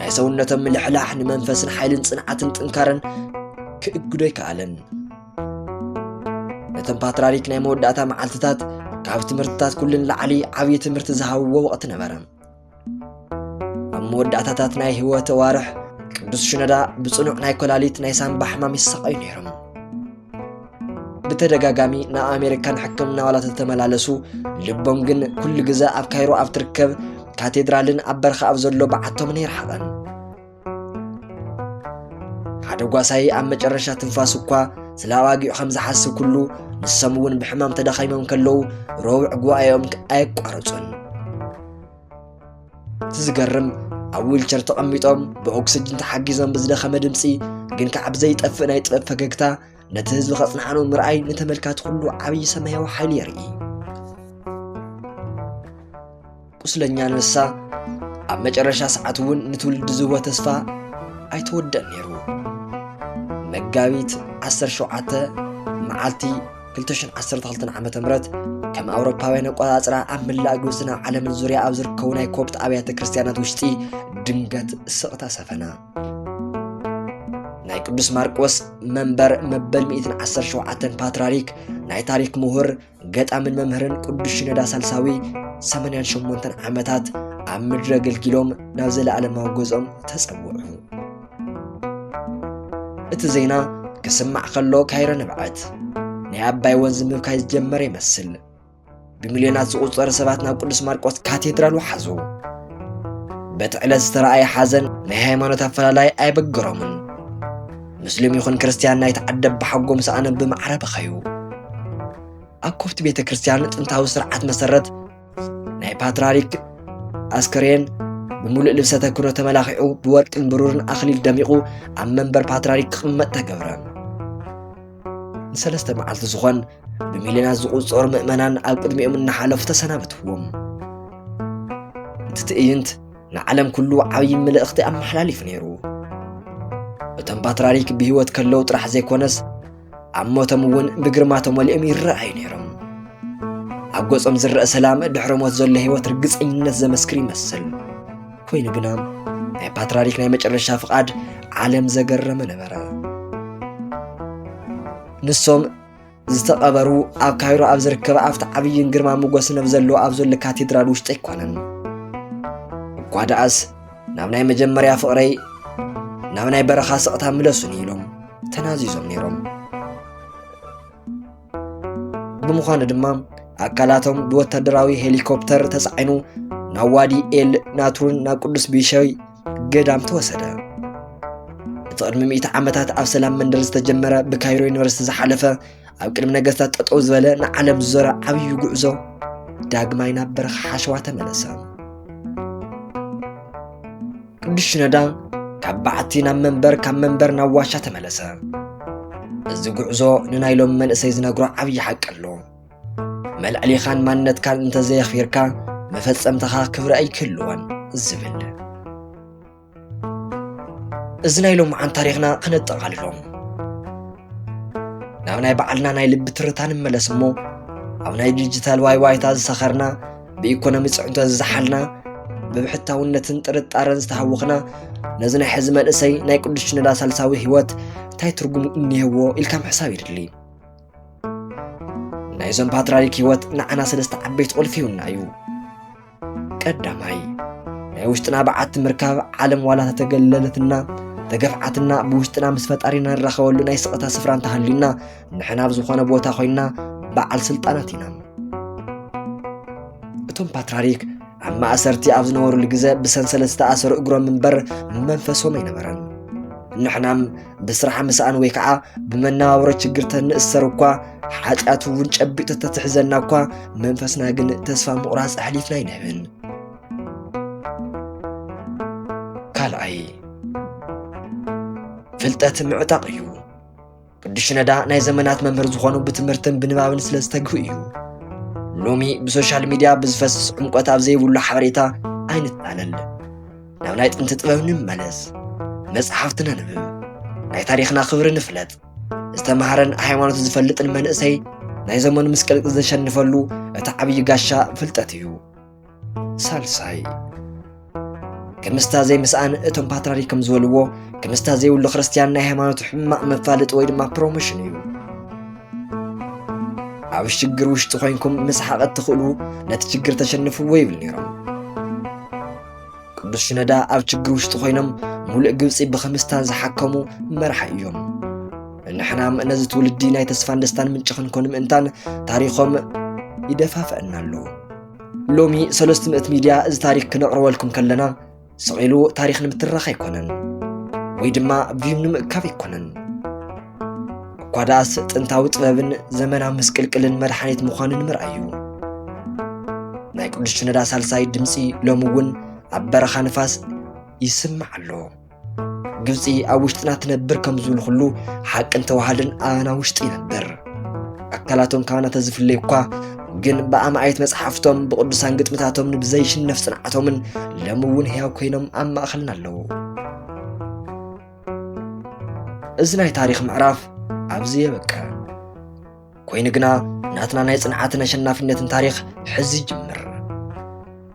ናይ ሰውነቶም ምልሕላሕ ንመንፈስን ሓይልን ጽንዓትን ጥንካረን ክእግዶ ይከኣለን እቶም ፓትርያርክ ናይ መወዳእታ መዓልትታት ካብ ትምህርትታት ኩልን ላዕሊ ዓብዪ ትምህርቲ ዝሃብዎ ወቕቲ ነበረ ኣብ መወዳእታታት ናይ ህይወት ዋርሕ ቅዱስ ሽኖዳ ብጽኑዕ ናይ ኮላሊት ናይ ሳንባ ሕማም ይሰቃዩ ነይሮም ብተደጋጋሚ ናብ ኣሜሪካን ሕክምና ዋላ ተመላለሱ ልቦም ግን ኩሉ ግዜ ኣብ ካይሮ ኣብ ትርከብ ካቴድራልን ኣብ በረኻ ኣብ ዘሎ በዓቶም ነይርሓቐን ሓደ ጓሳይ ኣብ መጨረሻ ትንፋስ እኳ ስለ ኣዋጊዑ ከም ዝሓስብ ኩሉ ንሶም እውን ብሕማም ተዳኺሞም ከለዉ ረቡዕ ጉባኤኦም ኣየቋረፁን እቲ ዝገርም ኣብ ዊልቸር ተቐሚጦም ብኦክስጅን ተሓጊዞም ብዝደኸመ ድምፂ ግን ከዓብ ዘይጠፍእ ናይ ጥበብ ፈገግታ ነቲ ህዝቢ ኸጽንዓኑ ምርኣይ ንተመልካቲ ኩሉ ዓብዪ ሰማያዊ ሓይሊ የርኢ ቁስለኛ ንሳ ኣብ መጨረሻ ሰዓት እውን ንትውልዲ ዝህቦ ተስፋ ኣይተወደአን ነይሩ መጋቢት 17 መዓልቲ 2012 ዓመተ ምህረት ከም ኣውሮፓውያን ኣቆፃፅራ ኣብ መላእ ግብፅን ኣብ ዓለምን ዙርያ ኣብ ዝርከቡ ናይ ኮፕት ኣብያተ ክርስቲያናት ውሽጢ ድንገት ስቕታ ሰፈና ናይ ቅዱስ ማርቆስ መንበር መበል 117 ፓትርያርክ ናይ ታሪክ ምሁር ገጣምን መምህርን ቅዱስ ሽኖዳ ሳልሳዊ 88 ዓመታት ኣብ ምድሪ ኣገልጊሎም ናብ ዘለኣለማዊ ገዝኦም ተጸውዑ እቲ ዜና ክስማዕ ከሎ ካይሮ ነብዓት ናይ ኣባይ ወንዝ ምብካይ ዝጀመረ ይመስል ብሚልዮናት ዝቁፀሩ ሰባት ናብ ቅዱስ ማርቆስ ካቴድራል ወሓዙ በቲ ዕለት ዝተረኣየ ሓዘን ናይ ሃይማኖት ኣፈላላይ ኣይበገሮምን ሙስሊም ይኹን ክርስቲያን ናይ ተዓደብ ብሓጎም ሰኣነ ብማዕረ በኸዩ ኣብ ኮፍቲ ቤተ ክርስቲያን ጥንታዊ ስርዓት መሰረት ናይ ፓትርያርክ ኣስከሬን بملء لبسته كنو تملاخعو بورق برورن أخليل دميقو عم منبر باتراري قمت تقبران نسلسته معالت زخوان بمليونات زقود صور مؤمنان أو قدميهم النحالة فتسنابتهم تتأينت نعلم كله عوي ملأخت أم حلالي فنيرو وتم باتراريك بهوت كلو طرح زي كونس عموتهم ون بقرماتهم والأمير رأي نيرم أبقصهم زرق سلام دحرموت زول هيوت رقص إنس زمسكري مسل كوين قنام ناي باتراريك ناي مجرد شافقاد عالم زقر من برا نسوم زتقبرو أب كايرو أب زركب أفت عبيين قرما مقوس نفزلو أب زول كاتدرال وشتاي كوانن قواداس ناوناي مجمّر يا فقري ناوناي برخا سقطها ملسو نيلوم تنازيزوم نيروم بمخان دمام أكالاتهم بوتدراوي هليكوبتر تسعينو نوادي إل ناترون ناقودس بيشوي قدام توسدا تقدم 100 عامتات أب سلام من درس تجمّر بكايرو يونيفرسيتي زحلفة أب قدم نقصات تطوز بلا نعلم الزرع عبيو قعزو داقماينا برخ حشوة تملسا قدش ندا كبعتينا منبر كم منبر نواشة تملسا الزقعزو ننايلوم من اسيزنا قرع عبي حق اللو ملعلي خان مانت كان انت زي خيركا مفصمتها كبر اي كلوان الزبل ازنايلوم عن تاريخنا قنطقاللوم ناوناي بعلنا ناي لب ترتان ملسمو او ناي ديجيتال واي تاز سخرنا بايكونومي صعنت زحلنا ببحتاونتن طرطارن استحوخنا نزنا حزمن اسي ناي قدش ندا سالساوي هيوت تاي ترغم انيهو الكم حساب يدلي نايزن باتراريك هيوت نعنا سلست عبيت قلفيونا ايو قداماي ناي وشتنا بعت مركاب عالم ولا تتقللتنا تقفعتنا بوشتنا مسفطارينا نرخولو ناي سقطا سفران تحلينا نحنا بزخونه بوتا خوينا بعل سلطاناتنا اتم باتراريك أما أسرتي أبزنور الجزاء بسنسلة تأثر أجرام من بر منفسهم ينبرن نحن بسرعة مساء ويكعة بمنا ورش جرتن السرقة حاجات ونش أبيت تتحزننا قا منفسنا جن تسفى مقراص أحليفنا ينهبن قال أي فلتات معتقيو قدش ندا ناي زمانات ممر زخانو بتمرتن بنباب نسلستقويو لومي بسوشيال ميديا بزفس عمقات أبزي ولا حبريتا أين التعلل ناو نايت انت تبهن ملس مصحفتنا نبب ناي تاريخنا خبر نفلت استمهرن حيوانات زفلت المنقسي ناي زمان مسكلت زشن نفلو اتعبي قاشا فلتاتيو سالساي كمستازي مسان اتم باتراري كمزولوو كمستازي ولا خريستيان ناي حيوانات حماق مفالت ويدما بروموشنيو عاوش تشجر وش تخوينكم مسحقت تخلو لا تشجر تشنفوا ويبل نيرم قدش ندا عاوش تشجر وش تخوينم مولق قبصي بخمستان زحكمو مرح يوم نحنا نزت ولدينا يتسفان دستان من شخن كونم انتان تاريخهم يدفاف انالو لومي 300 ميديا از تاريخ كنقروا لكم كلنا سقيلو تاريخ نمترخ يكونن ويدما بيمن مكاف يكونن قاداس تنتاو طبابن زمنا مسقلقلن مدحانيت مخانن مرأيو ناي قدش ندا سالساي دمصي لومون عبرخ نفاس يسمعلو قبصي اوشتنا تنبر كمزول خلو حق انت وحدن انا وشتي نبر اكلاتهم كانت تزفليكوا جن بأمعيت مصحفتهم بقدسان قطمتاتهم نبزيش نفس نعتهم لمون هياو كوينهم اما اخلنا اللو ازناي تاريخ معراف عبزي بكا كوين قنا ناتنا ناي صنعاتنا شنافينتن تاريخ حزي جمر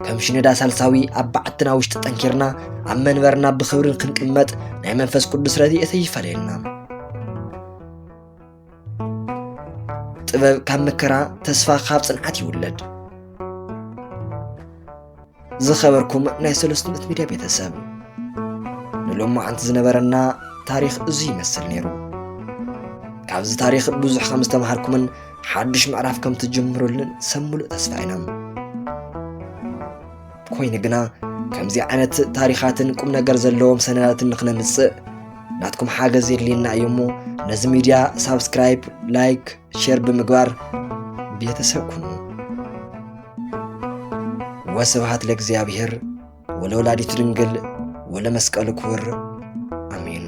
كمشي ندا سالساوي أبعتنا وش تتنكرنا عم منبرنا بخبر قنقمت ناي منفس قدس ردي اثيفا لنا طبب كم مكرا تسفى خاب صنعات يولد زخبركم ناي 300 ميديا بيتساب نلوم عن تزنبرنا تاريخ ازي مسل نيرو كابز تاريخ بزح 5 مهاركم حدش معرف كم تجمروا لن سمولو تسفعنا كوين قنا كمزي عنت تاريخاتن كم نقر زلوهم سنوات نقنا مصق ناتكم حاجة زير لينا يومو نزم ميديا سابسكرايب لايك شير بمقبار بيتساكم وسبحات لك زيابير ولو لادي ترنقل ولا مسكال كور امين